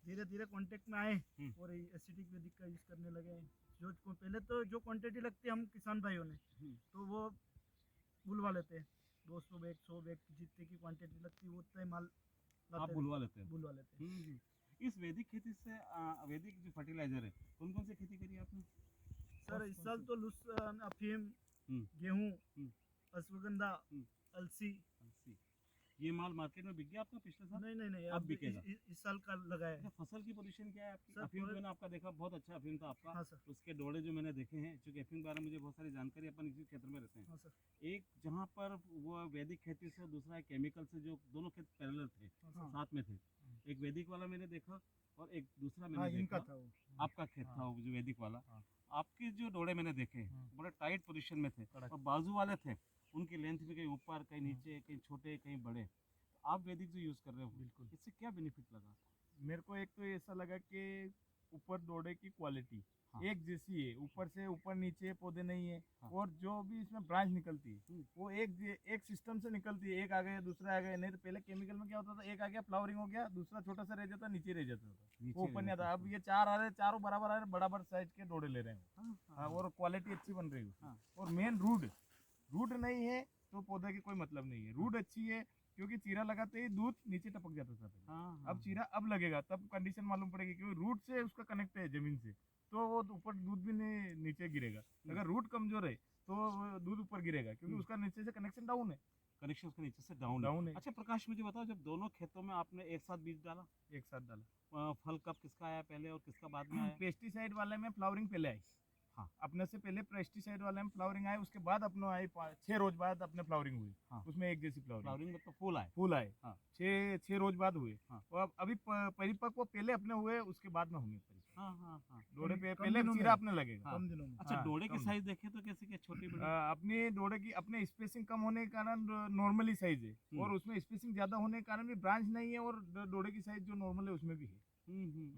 धीरे धीरे कांटेक्ट में आए और एसिटिक वैदिक का यूज़ करने लगे। जो पहले तो जो क्वांटिटी लगती है हम किसान भाइयों ने तो वो बुलवा लेते हैं, 200 बैग 100 बैग जितने की क्वांटिटी लगती है उतना ही माल आप बुलवा लेते हैं? बुलवा लेते हैं। इस वैदिक खेती से वैदिक जो फर्टिलाइजर है, कौन कौन सी खेती करी आपने? सर इस साल तो अफीम, गेहूँ, अश्वगंधा, अलसी। ये माल मार्केट में बिक गया आपका पिछले साल? नहीं अब बिकेगा? इस साल का लगाया है। अच्छा, फसल की पोजीशन क्या है आपकी? सर, अफीम मैंने आपका देखा, बहुत अच्छा अफीम था आपका। हाँ सर। उसके डोड़े जो मैंने देखे हैं, चूंकि अफीम के बारे में मुझे बहुत सारी जानकारी, अपन इसी क्षेत्र में रहते हैं। हाँ सर। एक जहाँ पर वो वैदिक खेती से, दूसरा है केमिकल से, जो दोनों खेत पैरेलल थे, साथ में थे। एक वैदिक वाला मैंने देखा और एक दूसरा मैंने इनका देखा, था वो। आपका खेत था वो जो वैदिक वाला। आपके जो डोड़े मैंने देखे बड़े टाइट पोजीशन में थे, और बाजू वाले थे उनकी लेंथ भी कहीं ऊपर, कहीं नीचे, कहीं छोटे, कहीं बड़े। तो आप वैदिक जो यूज़ कर रहे हो, बिल्कुल, इससे क्या बेनिफिट लगा? मेरे को एक तो ऐसा लगा कि ऊपर डोडे की क्वालिटी एक जैसी है, ऊपर से ऊपर नीचे पौधे नहीं है। और जो भी इसमें ब्रांच निकलती है वो एक सिस्टम से निकलती है, एक आ गया दूसरा आ गया। नहीं तो पहले केमिकल में क्या होता था, एक आ गया फ्लावरिंग हो गया, दूसरा छोटा सा रह जाता, नीचे रह जाता था, वो ऊपर नहीं आता। अब ये 4 आ रहे, चारों बराबर आ रहे, बराबर साइज के डोडे ले रहे हैं। और क्वालिटी अच्छी बन रही है। और मेन रूट नहीं है तो पौधे की कोई मतलब नहीं है। रूट अच्छी है क्योंकि चीरा लगाते ही दूध नीचे टपक जाता था पहले। अब चीरा अब लगेगा तब कंडीशन मालूम पड़ेगी, क्योंकि रूट से उसका कनेक्ट है जमीन से, तो वो ऊपर दूध भी नहीं नीचे गिरेगा। अगर रूट कमजोर है तो वो दूध ऊपर गिरेगा, क्योंकि उसका नीचे से कनेक्शन डाउन है। कनेक्शन उसके नीचे से डाउन है। अच्छा प्रकाश, मुझे बताओ, जब दोनों खेतों में आपने एक साथ बीज डाला, एक साथ डाला, फल कब किसका आया पहले और किसका बाद में आया? पेस्टिसाइड वाले में फ्लावरिंग पहले आई। हाँ। अपने से पहले पेस्टिसाइड वाले में फ्लावरिंग आई, उसके बाद अपने आई 6 रोज बाद अपने फ्लावरिंग हुई। हाँ। उसमें एक जैसी फ्लावरिंग मतलब फूल आए? फूल आए। हाँ। 6 रोज बाद हुए। हाँ। और अभी परिपक्व पहले अपने हुए, उसके बाद में होंगे परिपक्व। हाँ हाँ हाँ डोडे पे कम पहले दिनों में। चीरा अपने लगेगा। कम दिनों में। अच्छा हाँ, डोडे की कम। साइज देखे तो कैसे क्या छोटी बड़ी अपनी डोडे की अपने स्पेसिंग कम होने के कारण नॉर्मली साइज है और उसमें स्पेसिंग ज्यादा होने के कारण भी ब्रांच नहीं है और डोडे की साइज जो नॉर्मल है उसमें भी है।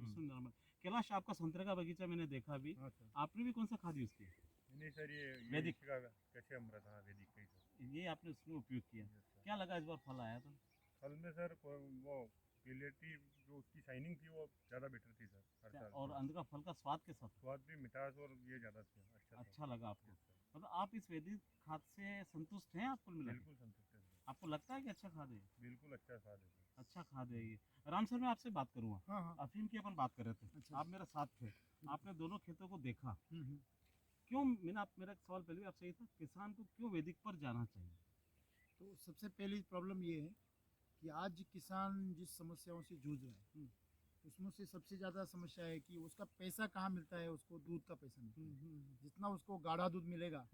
उसमें नॉर्मल। कैलाश आपका संतरे का बगीचा मैंने देखा अभी, आपने भी कौन सा खाद यूज किया? नहीं सर ये वैदिक का कैसे अमृत हाँ वैदिक का ही सर। ये आपने उसमें उपयोग किया, क्या लगा इस बार फल आया तो? फल में सर वो क्लियरिटी जो उसकी शाइनिंग थी वो ज़्यादा बेटर थी सर हर साल। और अंदर का फल का स्वाद कैसा था? स्वाद भी मिठास और ये ज़्यादा था। अच्छा लगा आपको? मतलब आप इस वैदिक खाद से संतुष्ट हैं? आपको मिला? बिल्कुल संतुष्ट है सर, आपको लगता है कि अच्छा खाद है? बिल्कुल अच्छा स्वाद है सर। अच्छा खाद है ये। राम सर मैं आपसे बात करूँगा, हाँ हाँ। अफीम की अपन बात कर रहे थे, अच्छा। आप मेरे साथ थे, आपने दोनों खेतों को देखा, हम्म। क्यों मेरा एक सवाल पहले भी आपसे ये था, किसान को क्यों वैदिक पर जाना चाहिए? तो सबसे पहली प्रॉब्लम ये है कि आज किसान जिस समस्याओं से जूझ रहा है उसमें से सबसे ज़्यादा समस्या है कि उसका पैसा कहाँ मिलता है, उसको दूध का पैसा मिलता है। जितना उसको गाढ़ा दूध मिलेगा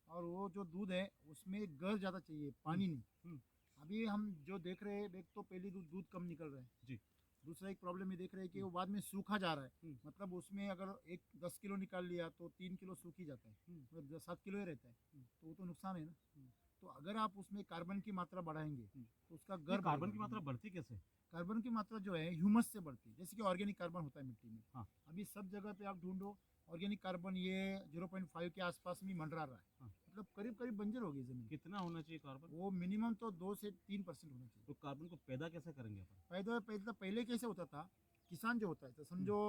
और वो जो दूध है उसमें गर ज़्यादा चाहिए, पानी नहीं। अभी हम जो देख रहे हैं, एक तो पहली दूध कम निकल रहा है जी। दूसरा एक प्रॉब्लम ये देख रहे हैं कि वो बाद में सूखा जा रहा है। मतलब उसमें अगर 10 किलो निकाल लिया तो 3 किलो सूख ही जाता है, मतलब 7 किलो ही रहता है, तो वो तो नुकसान है ना। तो अगर आप उसमें कार्बन की मात्रा बढ़ाएंगे तो उसका ये गर कार्बन की मात्रा बढ़ती कैसे? कार्बन की मात्रा जो है ह्यूमस से बढ़ती है, जैसे कि ऑर्गेनिक कार्बन होता है मिट्टी में। हाँ। अभी सब जगह पे आप ढूंढो ऑर्गेनिक कार्बन ये 0.5 के आसपास में मंडरा रहा है। हाँ। मतलब करीब करीब बंजर हो गई जमीन। कितना होना चाहिए कार्बन? वो मिनिमम तो 2 से 3% होना चाहिए। तो कार्बन को पैदा कैसे करेंगे अपन? पहले कैसे होता था, किसान जो होता है तो समझो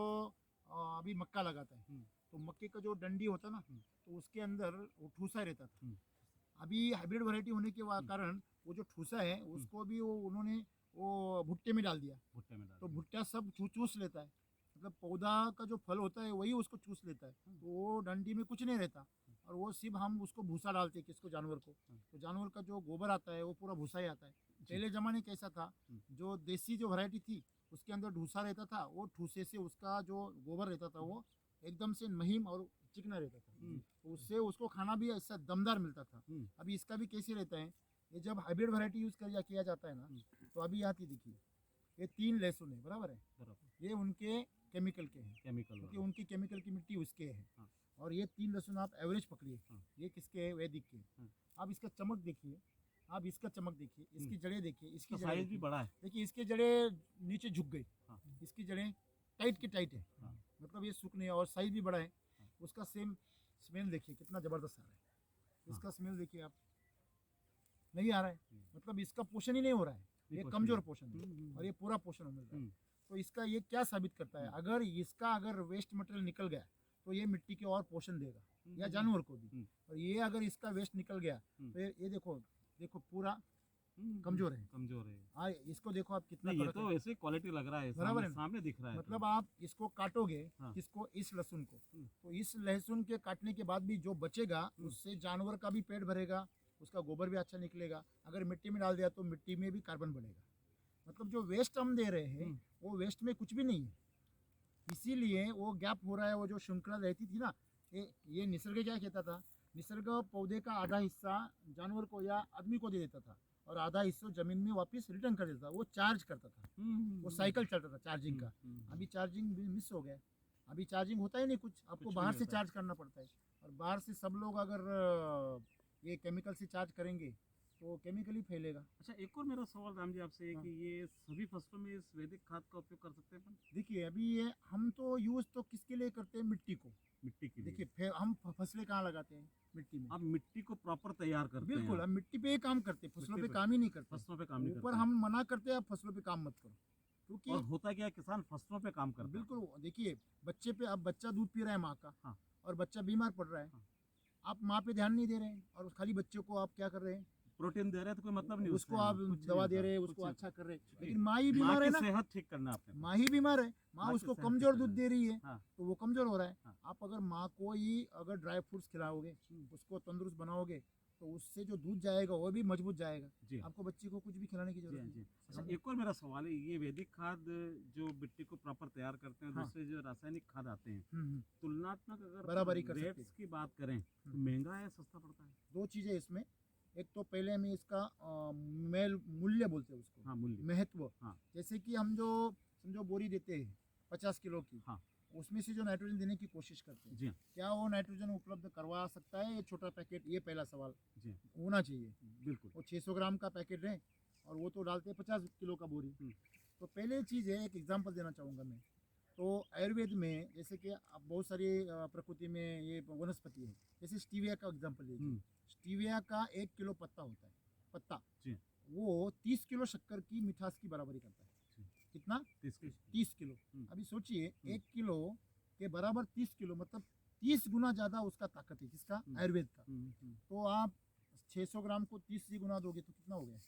अभी मक्का लगाता है तो मक्के का जो डंडी होता है ना तो उसके अंदर वो ठूसा रहता था। अभी हाइब्रिड वैरायटी होने के कारण वो जो ठूसा है उसको भी वो उन्होंने वो भुट्टे में डाल दिया। भुट्टे में डाल तो भुट्टा सब चूस लेता है, मतलब पौधा का जो फल होता है वही उसको चूस लेता है। तो वो डंडी में कुछ नहीं रहता और वो सिर्फ हम उसको भूसा डालते हैं किसको, जानवर को। तो जानवर का जो गोबर आता है वो पूरा भूसा ही आता है। पहले ज़माने कैसा था, जो देसी जो वैरायटी थी उसके अंदर ठूसा रहता था, वो ठूसे से उसका जो गोबर रहता था वो एकदम से महीन और चिकना रहता था, तो उससे उसको खाना भी ऐसा दमदार मिलता था। अभी इसका भी कैसे रहता है, ये जब हाइब्रिड वैरायटी यूज़ किया जाता है ना तो अभी आती देखिए ये 3 लहसुन है, बराबर है, बराबर। ये उनके केमिकल के हैं, केमिकल क्योंकि वाला। उनकी केमिकल की मिट्टी उसके है। हाँ। और ये 3 लहसुन आप एवरेज पकड़िए, हाँ। ये किसके है, वैदिक के। हाँ। आप इसका चमक देखिए, आप इसका चमक देखिए, इसकी जड़ें देखिए, इसकी इसका जड़ें साइज भी देखिए। बड़ा है। देखिए इसकी जड़ें नीचे झुक गई, हाँ। इसकी जड़ें टाइट की टाइट है, हाँ। मतलब ये सूख नहीं है और साइज भी बड़ा है। उसका सेम स्मेल देखिए कितना ज़बरदस्त आ रहा है, इसका स्मेल देखिए आप, नहीं आ रहा है, मतलब इसका पोषण ही नहीं हो रहा है, ये पोषण कमजोर नहीं। पोषण है और ये पूरा पोषण मिल रहा है। हम्म। तो इसका ये क्या साबित करता है, अगर इसका अगर वेस्ट मटेरियल निकल गया तो ये मिट्टी के और पोषण देगा या जानवर को भी। और ये अगर इसका वेस्ट निकल गया तो ये देखो पूरा कमजोर है। कमजोर है। हाँ, इसको देखो आप कितना नहीं ये फर्क तो है। ऐसे क्वालिटी लग रहा है, बराबर है ना? सामने दिख रहा है। मतलब आप इसको काटोगे, हाँ। किसको, इस लहसुन को, तो इस लहसुन के काटने के बाद भी जो बचेगा उससे जानवर का भी पेट भरेगा, उसका गोबर भी अच्छा निकलेगा। अगर मिट्टी में डाल दिया तो मिट्टी में भी कार्बन बढ़ेगा। मतलब जो वेस्ट हम दे रहे हैं वो वेस्ट में कुछ भी नहीं है, इसीलिए वो गैप हो रहा है। वो जो श्रृंखला रहती थी ना, ये निसर्ग क्या कहता था, निसर्ग पौधे का आधा हिस्सा जानवर को या आदमी को दे देता था और आधा हिस्सा जमीन में वापस रिटर्न कर देता था, वो चार्ज करता था, वो साइकिल चलता था चार्जिंग का। अभी चार्जिंग भी मिस हो गया, अभी चार्जिंग होता ही नहीं कुछ, आपको बाहर से चार्ज करना पड़ता है। और बाहर से सब लोग अगर ये केमिकल से चार्ज करेंगे तो केमिकल ही फैलेगा। अच्छा एक और मेरा सवाल राम जी आपसे है कि ये सभी फसलों में इस वैदिक खाद का उपयोग कर सकते हैं अपन? देखिए अभी ये हम तो यूज़ तो किसके लिए करते हैं, मिट्टी को। मिट्टी के लिए। देखिए फिर हम फसलें कहाँ लगाते हैं, मिट्टी में। आप मिट्टी को प्रॉपर तैयार करते हैं। बिल्कुल, हम मिट्टी पे ही काम करते हैं, फसलों मिट्टी पे पे। काम ही नहीं करते। फसलों पे काम नहीं ऊपर करते हम मना करते हैं आप फसलों पे काम मत करो, क्योंकि और होता क्या है, किसान फसलों पे काम करता है। बिल्कुल देखिए बच्चे पे, अब बच्चा दूध पी रहा है माँ का, हाँ। और बच्चा बीमार पड़ रहा है, हाँ। आप माँ पे ध्यान नहीं दे रहे हैं और खाली बच्चे को आप क्या कर रहे हैं, प्रोटीन दे रहे हैं तो कोई मतलब नहीं उसको उससे। आप कुछ दवा नहीं दे होता, रहे हैं, कुछ उसको नहीं अच्छा कर रहे हैं, होता। लेकिन माँ ही माँ बीमार है की ना, सेहत ठीक करना आपने। माँ ही बीमार है, माँ माँ की उसको सेहत कमजोर ठीक दूध करना दे रही है, हाँ। तो वो कमजोर हो रहा है। हाँ। आप अगर माँ को ही अगर ड्राई फ्रूट्स खिलाओगे, उसको तंदुरुस्त बनाओगे, तो उससे जो दूध जाएगा वो भी मजबूत जाएगा। जी। आपको बच्चे को कुछ भी खिलाने की जी जरूरत हाँ, जी। नहीं। अच्छा एक और मेरा सवाल है, ये वैदिक खाद जो मिट्टी को प्रॉपर तैयार करते हैं, हाँ। दूसरे जो रासायनिक खाद आते हैं, हम्म। तुलनात्मक अगर बराबरी कर सकते रेट्स हैं। की बात करें तो महंगा है सस्ता पड़ता है? दो चीज़ें इसमें, एक तो पहले हमें इसका मेल मूल्य बोलते हैं उसको, हाँ मूल्य। महत्व। हाँ। जैसे कि हम जो समझो बोरी देते हैं 50 किलो की, हाँ। उसमें से जो नाइट्रोजन देने की कोशिश करते हैं, जी हाँ, क्या वो नाइट्रोजन उपलब्ध करवा सकता है ये छोटा पैकेट? ये पहला सवाल जी होना चाहिए। बिल्कुल। वो 600 ग्राम का पैकेट है और वो तो डालते हैं 50 किलो का बोरी। तो पहले चीज़ है, एक एग्जांपल देना चाहूँगा मैं। तो आयुर्वेद में जैसे कि आप बहुत सारी प्रकृति में ये वनस्पति है, जैसे स्टीविया का एग्जांपल लीजिए। स्टीविया का 1 किलो पत्ता होता है, पत्ता जी। वो 30 किलो शक्कर की मिठास की बराबरी करता है। कितना? 30 किलो। अभी सोचिए 1 किलो के बराबर 30 किलो, मतलब 30 गुना ज़्यादा उसका ताकत है। किसका? आयुर्वेद का। तो आप 600 ग्राम को 30 से गुना दोगे तो कितना हो गया?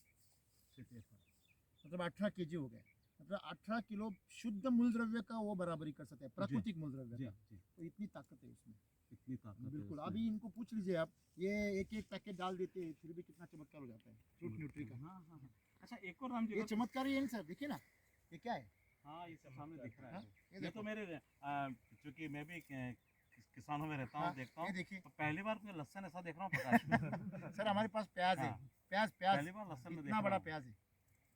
मतलब 18 केजी हो गया। मतलब 18 किलो शुद्ध मूल द्रव्य का वो बराबरी कर सकते हैं, प्राकृतिक मूल द्रव्य का। तो इतनी ताकत है उसमें, इतनी ताकत है बिल्कुल। उसमें। अभी इनको पूछ लीजिए आप, ये एक एक पैकेट डाल देते हैं फिर भी कितना चमत्कार हो जाता है फ्रूट न्यूट्री का। हाँ हाँ हाँ। अच्छा एक और राम जी ये चमत्कार ही है सर, देखिए ना ये क्या है। हाँ ये सब सामने दिख रहा हाँ, है। ये ये देखो। तो मेरे चूंकि मैं भी किसानों में रहता हूँ, हाँ, देखता ये हूँ, देखिए। तो पहली बार कोई लहसुन ऐसा देख रहा हूँ प्रकाश में। सर हमारे पास प्याज है, हाँ। प्याज पहली बार लहसुन में देख इतना रहा बड़ा हूँ। प्याज है।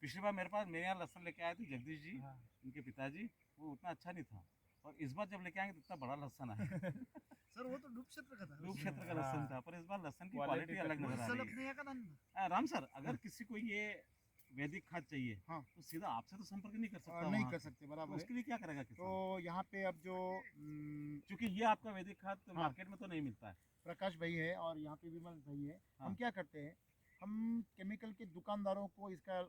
पिछली बार मेरे यहाँ लहसुन लेके आए थे जगदीश जी, हाँ। उनके पिताजी, वो उतना अच्छा नहीं था, और इस बार जब लेके आएंगे तो इतना बड़ा लहसुन है। सर वो तो डूब क्षेत्र का था। रूप क्षेत्र का लहसुन था, पर इस बार लहसुन की क्वालिटी अलग नजर आ रही है। राम सर, अगर किसी को ये वैदिक खाद चाहिए, हाँ। तो सीधा आपसे तो संपर्क नहीं कर सकता नहीं वहाँ कर से। सकते, तो बराबर है। उसके लिए क्या करेगा किसान? तो यहाँ पे अब जो क्योंकि ये आपका वैदिक खाद तो हाँ। मार्केट में तो नहीं मिलता है। प्रकाश भाई है और यहाँ पे विमल भाई है, हाँ। हम क्या करते हैं, हम केमिकल के दुकानदारों को इसका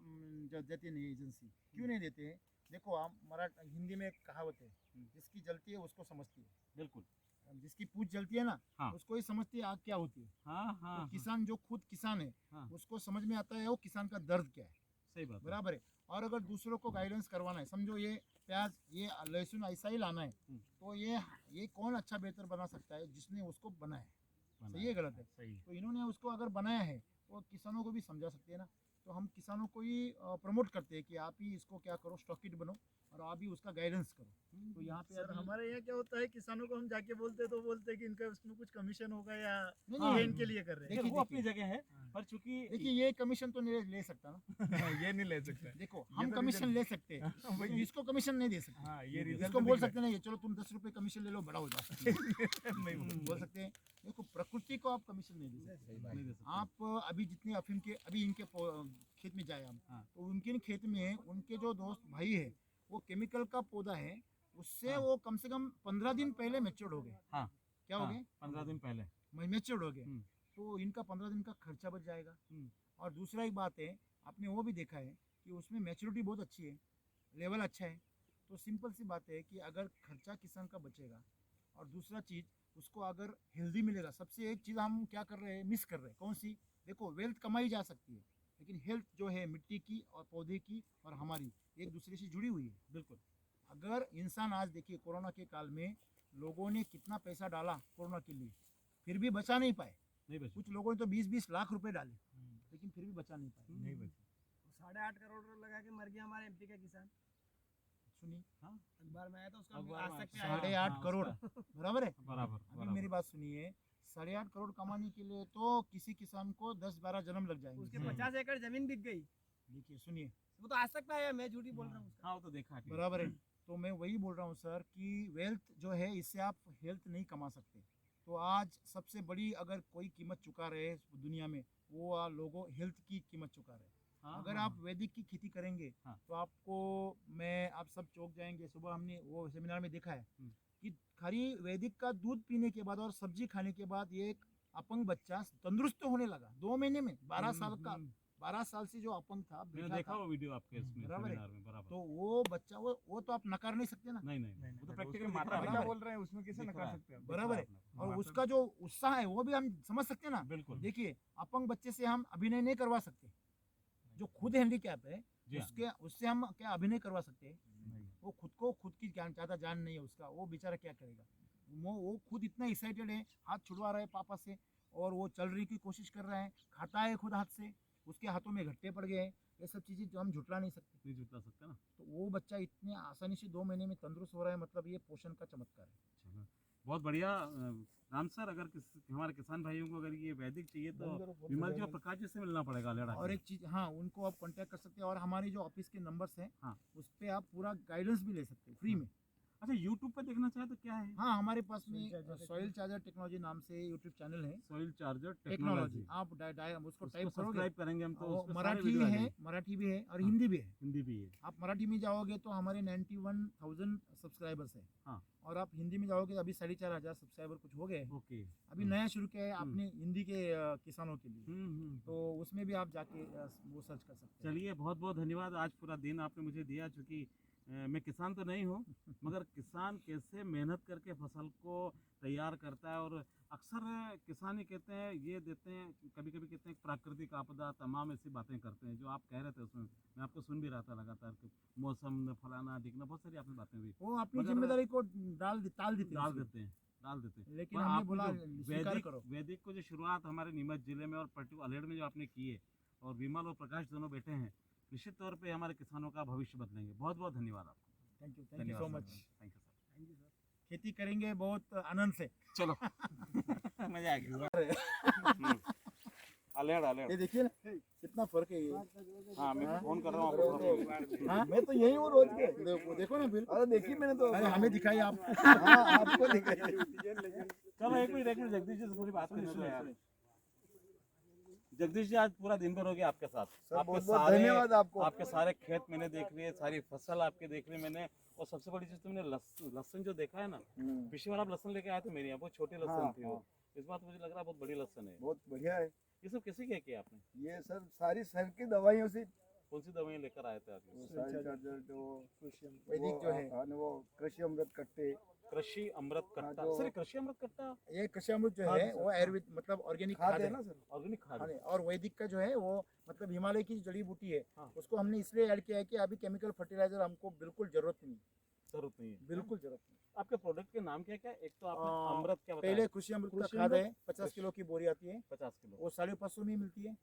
जो देते नहीं एजेंसी, क्यों नहीं देते हैं? देखो हम मराठी हिंदी में एक कहावत है, जिसकी जलती है उसको समझती है, बिल्कुल। जिसकी पूछ जलती है ना, हाँ। उसको ही समझती है आग क्या होती है। हाँ हाँ तो किसान जो खुद किसान है, हाँ। उसको समझ में आता है वो किसान का दर्द क्या है। सही बात है। बराबर है। और अगर दूसरों को गाइडेंस करवाना है, समझो ये प्याज ये लहसुन ऐसा ही लाना है, तो ये कौन अच्छा बेहतर बना सकता है? जिसने उसको बनाया है। सही है गलत है? सही है। तो इन्होंने उसको अगर बनाया है तो किसानों को भी समझा सकते हैं ना। तो हम किसानों को ही प्रमोट करते हैं कि आप ही इसको क्या करो, स्टॉकिट बनो और आप ही उसका गाइडेंस करो। तो यहाँ पे सर अभी- हमारे यहाँ क्या होता है, किसानों को हम जाके बोलते हैं तो बोलते हैं कि इनका उसमें कुछ कमीशन होगा या नहीं, ये इनके लिए कर रहे देखिए, देखिए, वो अपनी जगह है, पर चूंकि देखिए ये कमीशन तो नहीं ले सकता ना। हैं। ये नहीं ले सकते। देखो हम कमीशन ले सकते हैं, लेकिन इसको कमीशन नहीं दे सकते। हाँ ये इसको बोल सकते नहीं, चलो तुम 10 रुपए कमीशन ले लो, बड़ा हो जाओ। नहीं बोल सकते हैं। देखो प्रकृति को आप कमीशन नहीं दे सकते। आप अभी जितने अफीम के अभी इनके खेत में जाए हम, हाँ। तो उनके खेत में उनके जो दोस्त भाई है, वो केमिकल का पौधा है, उससे हाँ। वो कम से कम 15 दिन पहले मैच्योर्ड हो गए। हाँ। क्या हो गए? 15 दिन पहले। मैच्योर्ड हो गए। हम्म। तो इनका 15 दिन का खर्चा बच जाएगा। हम्म। और दूसरा एक बात है, आपने वो भी देखा है कि उसमें मैच्योरिटी बहुत अच्छी है, लेवल अच्छा है। तो सिंपल सी बात है कि अगर खर्चा किसान का बचेगा और दूसरा चीज़ उसको अगर हेल्दी मिलेगा। सबसे एक चीज़ हम क्या कर रहे हैं, मिस कर रहे हैं, कौन सी? देखो वेल्थ कमाई जा सकती है, लेकिन हेल्थ जो है मिट्टी की और पौधे की और हमारी एक दूसरे से जुड़ी हुई है। बिल्कुल। अगर इंसान आज देखिए कोरोना के काल में लोगों ने कितना पैसा डाला कोरोना के लिए, फिर भी बचा नहीं पाए। नहीं बचे। कुछ लोगों ने तो 20-20 लाख रुपए डाले, लेकिन फिर भी बचा नहीं पाए। नहीं बचे। 8.5 करोड़ लगा के मर गया हमारे एमपी का किसान। सुनिए, अखबार में आया था उसका, अखबार आज में तक पे आया। आया। 8.5 हाँ, करोड़ उसका। बराबर है। बराबर अभी मेरी बात सुनिए, 8.5 करोड़ कमाने के लिए तो किसी किसान को 10-12 जन्म लग जाएंगे। उसके 50 एकड़ जमीन बिक गई। देखिए सुनिए, वो तो आज तक पे आया, मैं झूठी बोल रहा हूँ उसका। हाँ वो तो देखा है। बराबर है। तो मैं वही बोल रहा हूँ सर कि वेल्थ जो है इससे आप हेल्थ नहीं कमा सकते। तो आज सबसे बड़ी अगर कोई कीमत चुका रहे दुनिया में, वो लोगों हेल्थ की कीमत चुका रहे। हाँ, अगर हाँ, आप वैदिक की खेती करेंगे हाँ। तो आपको आप सब चौंक जाएंगे। सुबह हमने वो सेमिनार में देखा है हम्म। कि खाली वैदिक का दूध पीने के बाद और सब्जी खाने के बाद ये एक अपंग बच्चा तंदुरुस्त होने लगा 2 महीने में। 12 साल का, 12 साल से जो अपंग था, मैंने बैठा देखा था, वो वीडियो आपके इसमें बराबर है। सेमिनार में। बराबर। तो वो बच्चा वो तो आप नकार नहीं सकते ना। नहीं नहीं, वो तो प्रैक्टिकल उसमें माता बराबर पिता है। बोल रहे हैं, उसमें कैसे दिख नकार रहा है। सकते हैं? बराबर है। आपने। और माता- उसका जो उत्साह है वो भी हम समझ सकते हैं ना। बिल्कुल। देखिए अपंग बच्चे से हम अभिनय नहीं करवा सकते, जो खुद हैंडीकैप है जी हाँ। उससे हम क्या अभिनय करवा सकते हैं? नहीं। वो खुद की ज़्यादा जान नहीं है उसका, वो बेचारा क्या करेगा? वो खुद इतना एक्साइटेड है, हाथ छुड़वा रहा है पापा से, और वो चल रही की कोशिश कर रहा है, खाता है खुद हाथ से, उसके हाथों में घट्टे पड़ गए हैं। ये सब चीज़ें जो हम झुटला नहीं सकते। नहीं जुटला सकते ना। तो वो बच्चा इतने आसानी से 2 महीने में तंदुरुस्त हो रहा है, मतलब ये पोषण का चमत्कार है। चलो, बहुत बढ़िया। राम सर, अगर हमारे किसान भाइयों को अगर ये वैदिक चाहिए तो विमल जी और प्रकाश जी से मिलना पड़ेगा लेड़ा और एक चीज़, हाँ, उनको आप कांटेक्ट कर सकते हैं और हमारी जो ऑफिस के नंबर्स हैं, हाँ। उस पर आप पूरा गाइडेंस भी ले सकते हैं फ्री में। अच्छा यूट्यूब पे देखना चाहे तो क्या है? हाँ, हमारे पास में सॉइल चार्जर टेक्नोलॉजी नाम से यूट्यूब चैनल है। सॉइल चार्जर टेक्नोलॉजी टेक्नोलॉजी आप उसको टाइप उसको करोगे, सब्सक्राइब करेंगे हम तो वो उसपे सारे मराठी वीडियो आ है, जाएंगे। मराठी भी है और हाँ। हिंदी भी है। हिंदी भी है। आप मराठी में जाओगे तो हमारे 91,000 सब्सक्राइबर्स है। हाँ। और आप हिंदी में जाओगे तो अभी 4,500 सब्सक्राइबर कुछ हो गए। ओके। अभी नया शुरू किया है आपने हिंदी के किसानों के लिए, हम्म। तो उसमें भी आप जाके वो सर्च कर सकते हैं। चलिए बहुत बहुत धन्यवाद, आज पूरा दिन आपने मुझे दिया, चूँकि मैं किसान तो नहीं हूँ मगर किसान कैसे मेहनत करके फसल को तैयार करता है, और अक्सर किसान ही कहते हैं, ये देते हैं, कभी कभी कहते हैं प्राकृतिक आपदा, तमाम ऐसी बातें करते हैं जो आप कह रहे थे उसमें मैं आपको सुन भी रहा था लगातार कि मौसम फलाना दिखना, बहुत सारी आपने बातें हुई वो अपनी मगर जिम्मेदारी को टाल देते हैं डाल उसमें। देते हैं डाल देते हैं। लेकिन पर हमने आपने बोला जो स्वीकार करो। वैदिक को जो शुरुआत हमारे नीमच जिले में और पर्टिकुलर अलेड़ में जो आपने की है, और विमल और प्रकाश दोनों बैठे हैं, निश्चित तौर पे हमारे किसानों का भविष्य बदलेंगे। बहुत बहुत धन्यवाद आपको। थैंक यू सो धन्यवाद मच। Thank you sir. खेती करेंगे बहुत आनंद से। चलो मजा आ गया। अलेड़ अलेड़। ये देखिए ना कितना फर्क है ये। हाँ मैं फोन कर रहा हूँ आपको। हाँ, मैं तो यही हूँ रोज के। देखो ना बिल। अरे देखिए मैंने तो। अरे हमें दिखाई आप। हाँ, आपको दिखाई। चलो एक मिनट जगदीश जी से थोड़ी बात करनी है यार। जगदीश जी आज पूरा दिन भर हो गया आपके साथ। आपके बहुत धन्यवाद आपको। आपके सारे खेत मैंने देख लिए, सारी फसल आपकी देख ली मैंने, और सबसे बड़ी चीज तुमने लहसुन जो देखा है ना, पिछली बार आप लहसुन लेके आए थे मेरे यहाँ, बहुत छोटी लहसुन थी वो, इस बार तो मुझे लग रहा है बहुत बड़ी लहसुन है। बहुत बढ़िया है। ये सब कैसे क्या किया आपने? ये सर सारी सर की दवाइयों से। कौन सी दवाइयाँ लेकर आए थे आप? वैदिक जो है वो कृषि अमृत कट्टे। कृषि अमृत कट्टा। जो- सर कृषि अमृत कट्टा ये कृषि अमृत जो है वो आयुर्वेद मतलब ऑर्गेनिक खाद है ना सर। ऑर्गेनिक खाद है। और वैदिक का जो है वो मतलब हिमालय की जड़ी बूटी है। हाँ। उसको हमने इसलिए ऐड किया है कि अभी केमिकल फर्टिलाइजर हमको बिल्कुल जरूरत नहीं। जरूरत नहीं है। बिल्कुल जरूरत नहीं। आपके प्रोडक्ट के नाम क्या क्या? एक तो आपने आ, अमृत क्या बताया? पहले कृषि अमृत का कृषि खाद अमृत? है, 50 किलो की बोरी आती है, 50 किलो। वो 550 में मिलती है।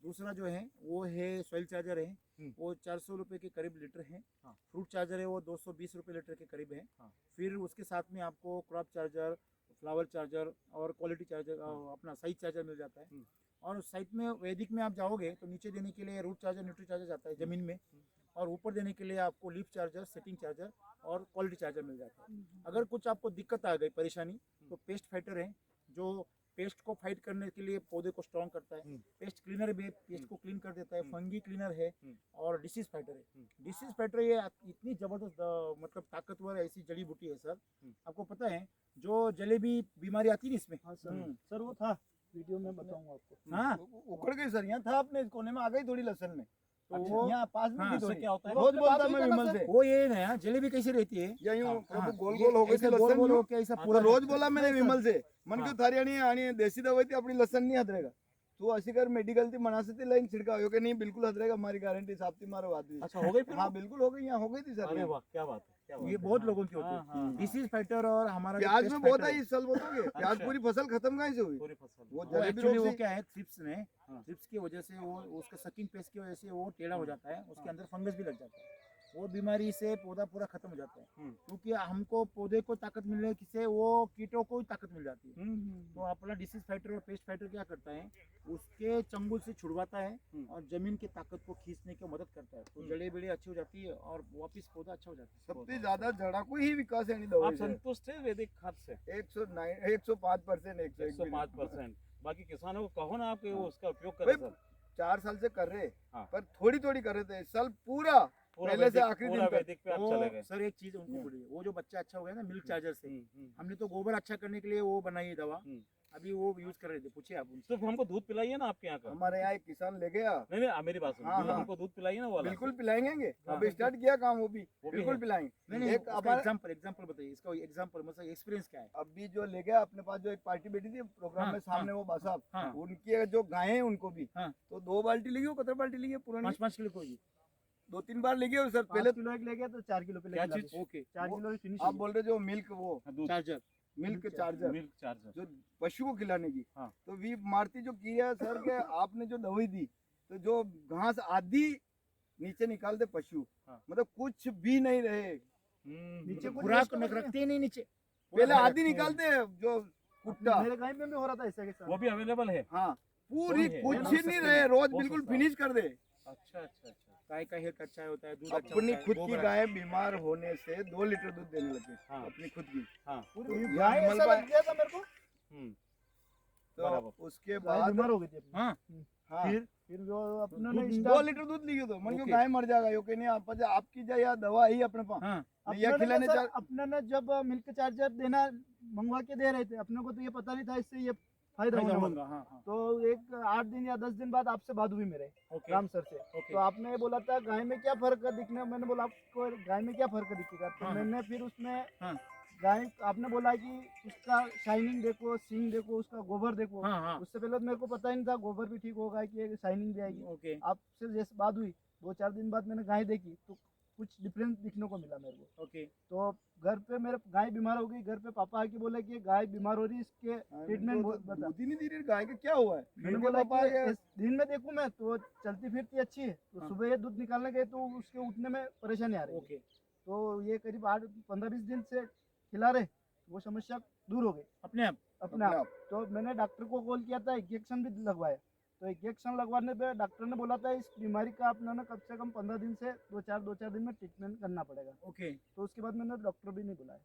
दूसरा जो है वो है सॉइल चार्जर है, वो 400 रुपए के करीब लीटर है। हाँ। फ्रूट चार्जर है वो 220 रुपए लीटर के करीब है। हाँ। फिर उसके साथ में आपको क्रॉप चार्जर, फ्लावर चार्जर और क्वालिटी चार्जर अपना साइज चार्जर मिल जाता है। और साइड में वैदिक में आप जाओगे तो नीचे देने के लिए रूट चार्जर, न्यूट्री चार्जर जाता है जमीन में, और ऊपर देने के लिए आपको लीफ चार्जर, सेटिंग चार्जर और क्वालिटी चार्जर मिल जाता है। अगर कुछ आपको दिक्कत आ गई, परेशानी, तो पेस्ट फाइटर है जो पेस्ट को फाइट करने के लिए पौधे को स्ट्रॉन्ग करता है। पेस्ट क्लीनर भी पेस्ट को क्लीन कर देता है। फंगी क्लीनर है और डिसीज फाइटर है। डिसीज फाइटर ये इतनी जबरदस्त मतलब ताकतवर ऐसी जड़ी बूटी है सर, आपको पता है जो जलेबी बीमारी आती है ना इसमें। सर वो था वीडियो में बताऊंगा आपको। हाँ उखड़ गई सर, यहाँ था अपने कोने में आ गई थोड़ी लहसुन में, तो वो यहाँ पास में थी थोड़ी। क्या होता है? रोज बोलता मैं विमल से, वो ये नया जलेबी कैसी रहती है या यूं हाँ, गोल गोल हो गई थी गोल लसन गोल यूं. होके ऐसा आता पूरा रोज बोला मैंने विमल से मन हाँ. क्यों थारी आणि देसी दवाई थी अपनी लसन नहीं हदरेगा तू अशी कर मेडिकल थी मना से थी लाइन छिड़का हो के नहीं बिल्कुल हदरेगा हमारी गारंटी साहब थी मारो बात भी. अच्छा हो गई फिर? हाँ बिल्कुल हो गई, यहाँ हो गई थी अरे सर. वाह क्या बात है, क्या बात ये है। बहुत लोगों की होती हाँ, है हाँ, डिसीज फाइटर। और हमारा जो प्याज पेस्ट में बहुत फाइटर है इस साल बोलोगे प्याज अच्छा. पूरी फसल खत्म कहाँ से हुई पूरी फसल वो वो जलेबी एक्चुअली रोग वो से. क्या है थ्रिप्स में, हाँ. थ्रिप्स की वजह से वो उसका सकिंग पेस्ट की वजह से वो टेढ़ा हो जाता है, उसके अंदर फंगस भी लग जाता है, वो बीमारी से पौधा पूरा खत्म हो जाता है। क्योंकि हमको पौधे को ताकत मिलने से वो कीटों को ताकत मिल जाती है। तो अपना डिसीज फाइटर और पेस्ट फाइटर क्या करता है, उसके चंगुल से छुड़वाता है और जमीन की ताकत को खींचने की मदद करता है, तो जड़े बेड़े अच्छी हो जाती है और वापिस पौधा अच्छा हो जाता है। सबसे ज्यादा जड़ा को ही विकास है आप दवाई से. संतुष्ट है वैदिक खाद से? 105%. 105%। बाकी किसानों को कहो ना आप कि वो उसका उपयोग करें सर। 4 साल से कर रहे हाँ. पर थोड़ी थोड़ी कर रहे थे. इस साल पूरा पहले से आखिरी दिन तक. वैदिक पे आप चले गए। सर एक चीज उनको बोलिए, वो जो बच्चा अच्छा हो गया ना मिल्क चार्जर से, हमने तो गोबर अच्छा करने के लिए वो बनाई है दवा, अभी वो यूज कर रहे थे, पूछिए आप उनसे। सिर्फ हमको दूध पिलाइए ना आपके यहाँ का। हमारे यहाँ एक किसान ले गया. नहीं नहीं मेरी बात सुनो, हाँ, दूध हाँ. हमको दूध पिलाइए ना वो वाला। बिल्कुल पिलाएंगे. हाँ. अभी स्टार्ट किया काम वो भी वो भी बिल्कुल है। पिलाएंगे. नहीं एक हमारा एग्जांपल बताइए, इसका एग्जांपल मतलब एक्सपीरियंस क्या है? अभी जो ले गया अपने पास, जो एक पार्टी बैठी थी प्रोग्राम हाँ, में सामने वो बासाब, हाँ। उनकी जो गायें हैं उनको भी हाँ। तो 2 बाल्टी लगी, वो कतर बाल्टी लगी पुरानी 5-5 किलो कोई 2-3 बार लगी है सर. पहले किलो एक ले गया तो 4 किलो पे क्या चीज? ओके 4 वो- किलो की फिनिश आप बोल रहे जो मिल्क वो दूध charger milk charger milk charger. जो पशु को खिलाने की, हाँ. तो वी मारती जो की है सर के आपने जो दवाई दी तो जो घास आधी नीचे निकाल दे पशु, हाँ. मतलब कुछ भी नहीं रहे. नीचे खुराक रखते ही नहीं नीचे, पहले आधी निकालते जो कुट्टा. मेरे गाय में भी हो रहा था ऐसा के साथ। वो भी अवेलेबल है। हाँ पूरी है, कुछ ना? नहीं रहे, रोज बहुत बिल्कुल सस्ता। फिनिश कर दे. अच्छा अच्छा अच्छा, गाय का हेल्थ अच्छा होता है, दूध अच्छा अपनी होता है, खुद की गोबर गाय बीमार होने से 2 लीटर दूध देने लगी। हाँ। अपनी खुद की। हाँ। तो ये ये गाय विमल ऐसा भाई- लग गया था मेरे को, तो बराबर। उसके गाय बाद बीमार हो गई थी अपनी। हाँ हाँ फिर जो अपने ने 2 स्टार्ट लीटर दूध लियो तो मन ओके। गाय मर जाएगा यो कि नहीं आप आपकी या दवा ही अपने पास हाँ या अपने खिलाने ने सर, चार अपने ने जब मिल्क चार्जर देना मंगवा के दे रहे थे, अपने को तो ये पता नहीं था इससे ये फायदा होने वाला। हाँ हाँ तो एक 8 दिन या 10 दिन बाद आपसे बात हुई मेरे ओके राम सर से। ओके तो आपने ये बोला था गाय में क्या फर्क है दिखने, मैंने बोला आपको गाय में क्या फर्क दिखेगा, तो हाँ, मैंने फिर उसमें हाँ। गाय आपने बोला कि उसका शाइनिंग देखो, सींग देखो, उसका गोबर देखो। हाँ हाँ उससे पहले तो मेरे को पता ही नहीं था गोबर भी ठीक होगा कि शाइनिंग भी आएगी। ओके आपसे जैसे बात हुई 2-4 दिन बाद मैंने गाय देखी तो कुछ डिफरेंस दिखने को मिला मेरे को। ओके तो घर पे मेरे गाय बीमार हो गई, घर पे पापा आके बोले कि गाय बीमार हो रही है, इसके ट्रीटमेंट बता। दूध ही नहीं दे रही गाय का क्या हुआ है मैंने बोला कि दिन में देखूं मैं तो चलती फिरती अच्छी है, तो हाँ। सुबह ये दूध निकालने गए तो उसके उठने में परेशानी आ रही है। ओके तो ये करीब 15-20 दिन से खिला रहे, वो समस्या दूर हो गई अपने आप अपने आप। तो मैंने डॉक्टर को कॉल किया था, इंजेक्शन भी लगवाया। तो इंजेक्शन लगवाने पे डॉक्टर ने बोला था इस बीमारी का आपने कम से कम 15 दिन से 2-4 दिन में ट्रीटमेंट करना पड़ेगा। ओके तो उसके बाद मैंने डॉक्टर भी नहीं बुलाया।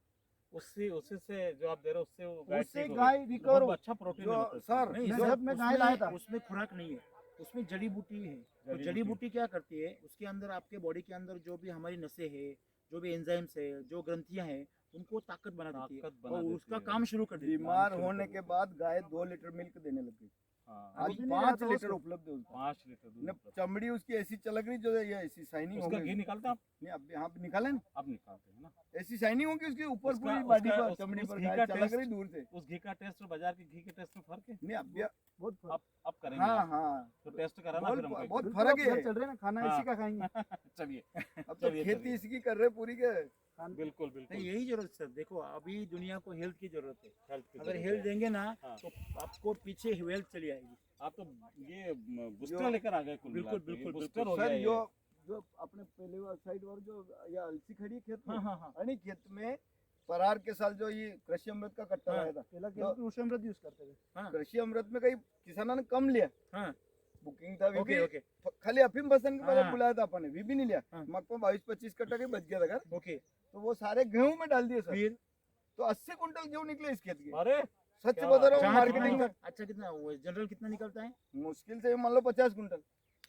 उससे से जो आप दे रहे हो उससे वो गाय उससे ठीक हो गाय गई। रिकवर बहुत अच्छा प्रोटीन जो- है मतलब सर, उसमें। नहीं, मैं जो- जब मैं गाय लाया था उसमें खुराक नहीं है, उसमें जड़ी बूटी है। और जड़ी जड़ी बूटी। बूटी क्या करती है, उसके अंदर आपके बॉडी के अंदर जो भी हमारी नसें है, जो भी एंजाइम्स है, जो ग्रंथियां हैं, उनको ताकत बना देती है ताकत बना और देती उसका है। काम शुरू कर देती है। बीमार होने के बाद गाय 2 लीटर मिल्क देने लगी। हाँ आज अभी नहीं 5 रहा था लीटर उसको। उपलब्ध है उसका। 5 लीटर दूध ने उपलब्ध। चमड़ी उसकी ऐसी चलक रही जो ये ऐसी शाइनिंग हो उसका घी गई। निकालते हैं आप? नहीं अब यहाँ पे निकाले ना आप निकालते हैं ना? ऐसी शाइनिंग होगी उसके ऊपर उसका- पूरी बॉडी उसका- पर उस- चमड़ी उस पर घी गाय का चलक टेस्ट- रही दूर से। उस घी का टेस्ट और बाजार के घी के टेस्ट में फर्क है? नहीं अब बहुत फर्क। अब करेंगे हाँ आप। हाँ तो टेस्ट कराना बहुत फिर हमको एक बहुत दिन। फर्क बिल्कुल है। चल रहे हैं ना, खाना हाँ। इसी का खाएंगे। चलिए अब तो चलिए, खेती चलिए। इसकी कर रहे पूरी के। बिल्कुल बिल्कुल नहीं यही जरूरत है सर। देखो अभी दुनिया को हेल्थ की जरूरत है। हेल्थ की अगर जरूरत हेल्थ है। देंगे ना हाँ। तो आपको पीछे वेल्थ चली आएगी। आप तो ये बूस्टर जो- लेकर आ गए कुल बिल्कुल, मिला के। बिल्कुल, ये बूस्टर बिल्कुल। हो गया सर ये। जो अपने पहले वाला साइड और जो या अलसी खड़ी है खेत में हाँ हाँ हाँ यानी खेत में परार के साल जो ये कृषि अमृत का कट्टा हाँ। लाया था, पहला कृषि अमृत यूज करते थे। कृषि अमृत में कई किसानों ने कम लिया। हाँ। बुकिंग था ओके ओके खाली अफीम बसन के पहले हाँ। बुलाया था अपन ने, भी नहीं लिया। हाँ। मग 22-25 कट्टा के बच गया था घर। ओके तो वो सारे गेहूं में डाल दिए सर। फिर तो 80 कुंटल गेहूं निकले इस खेत के। अरे सच क्या बता रहा हूँ जहाँ मार्केटिंग कितना में अच्छा कितना जनरल कितना निकलता है? मुश्किल से मान लो 50 कुंटल।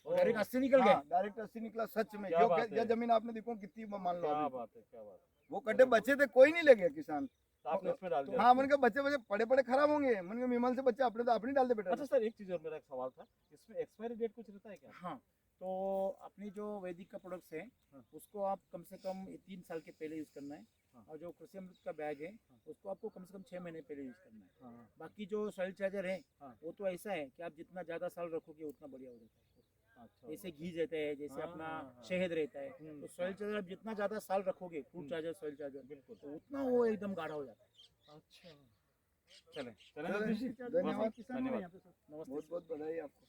डायरेक्ट 80 निकल गए। डायरेक्ट 80 निकला सच में। क्या जो बात है। ये जमीन आपने देखो कितनी मान लो क्या अभी। बात है, क्या बात है। वो कट्टे बचे थे कोई नहीं ले गया किसान। तो आपने इसमें डाल दिया? हाँ मन के बच्चे पड़े पड़े खराब होंगे। मन के विमल से बच्चे अपने तो अपनी डाल दे बेटा। अच्छा सर, एक चीज और मेरा एक सवाल था, इसमें एक्सपायरी डेट कुछ रहता है क्या? हाँ तो अपनी जो वैदिक का प्रोडक्ट्स है हाँ। उसको आप कम से कम 3 साल के पहले यूज करना है। हाँ। और जो कृषि अमृत का बैग है उसको आपको कम से कम 6 महीने पहले यूज करना है। हाँ बाकी जो सॉइल चार्जर है हाँ। वो तो ऐसा है कि आप जितना ज्यादा साल रखोगे उतना बढ़िया हो जाता है। अच्छा जैसे घी रहता है, जैसे हाँ, अपना हाँ, हाँ। शहद रहता है, हम्म, तो सॉइल चार्जर आप जितना ज्यादा साल रखोगे, फ्रूट हम्म। चार्जर सॉइल चार्जर, बिल्कुल। तो उतना वो एकदम गाढ़ा हो जाता है। अच्छा चले चले चलें, नीतीश जी। धन्यवाद। किसान हो धन्यवाद। यहाँ पे सर। नमस्ते। बहुत बहुत बधाई आपको।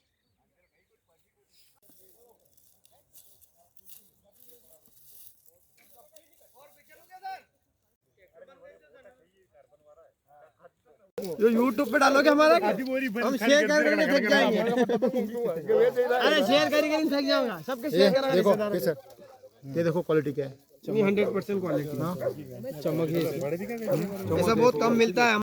जो YouTube पे डालोगे हमारा हम शेयर कर करके थक जाएंगे। अरे शेयर करके थक जाऊंगा, सबके शेयर करा देखो कैसे ये देखो क्वालिटी क्या है। 100% क्वालिटी चमक है, ऐसा बहुत कम मिलता है।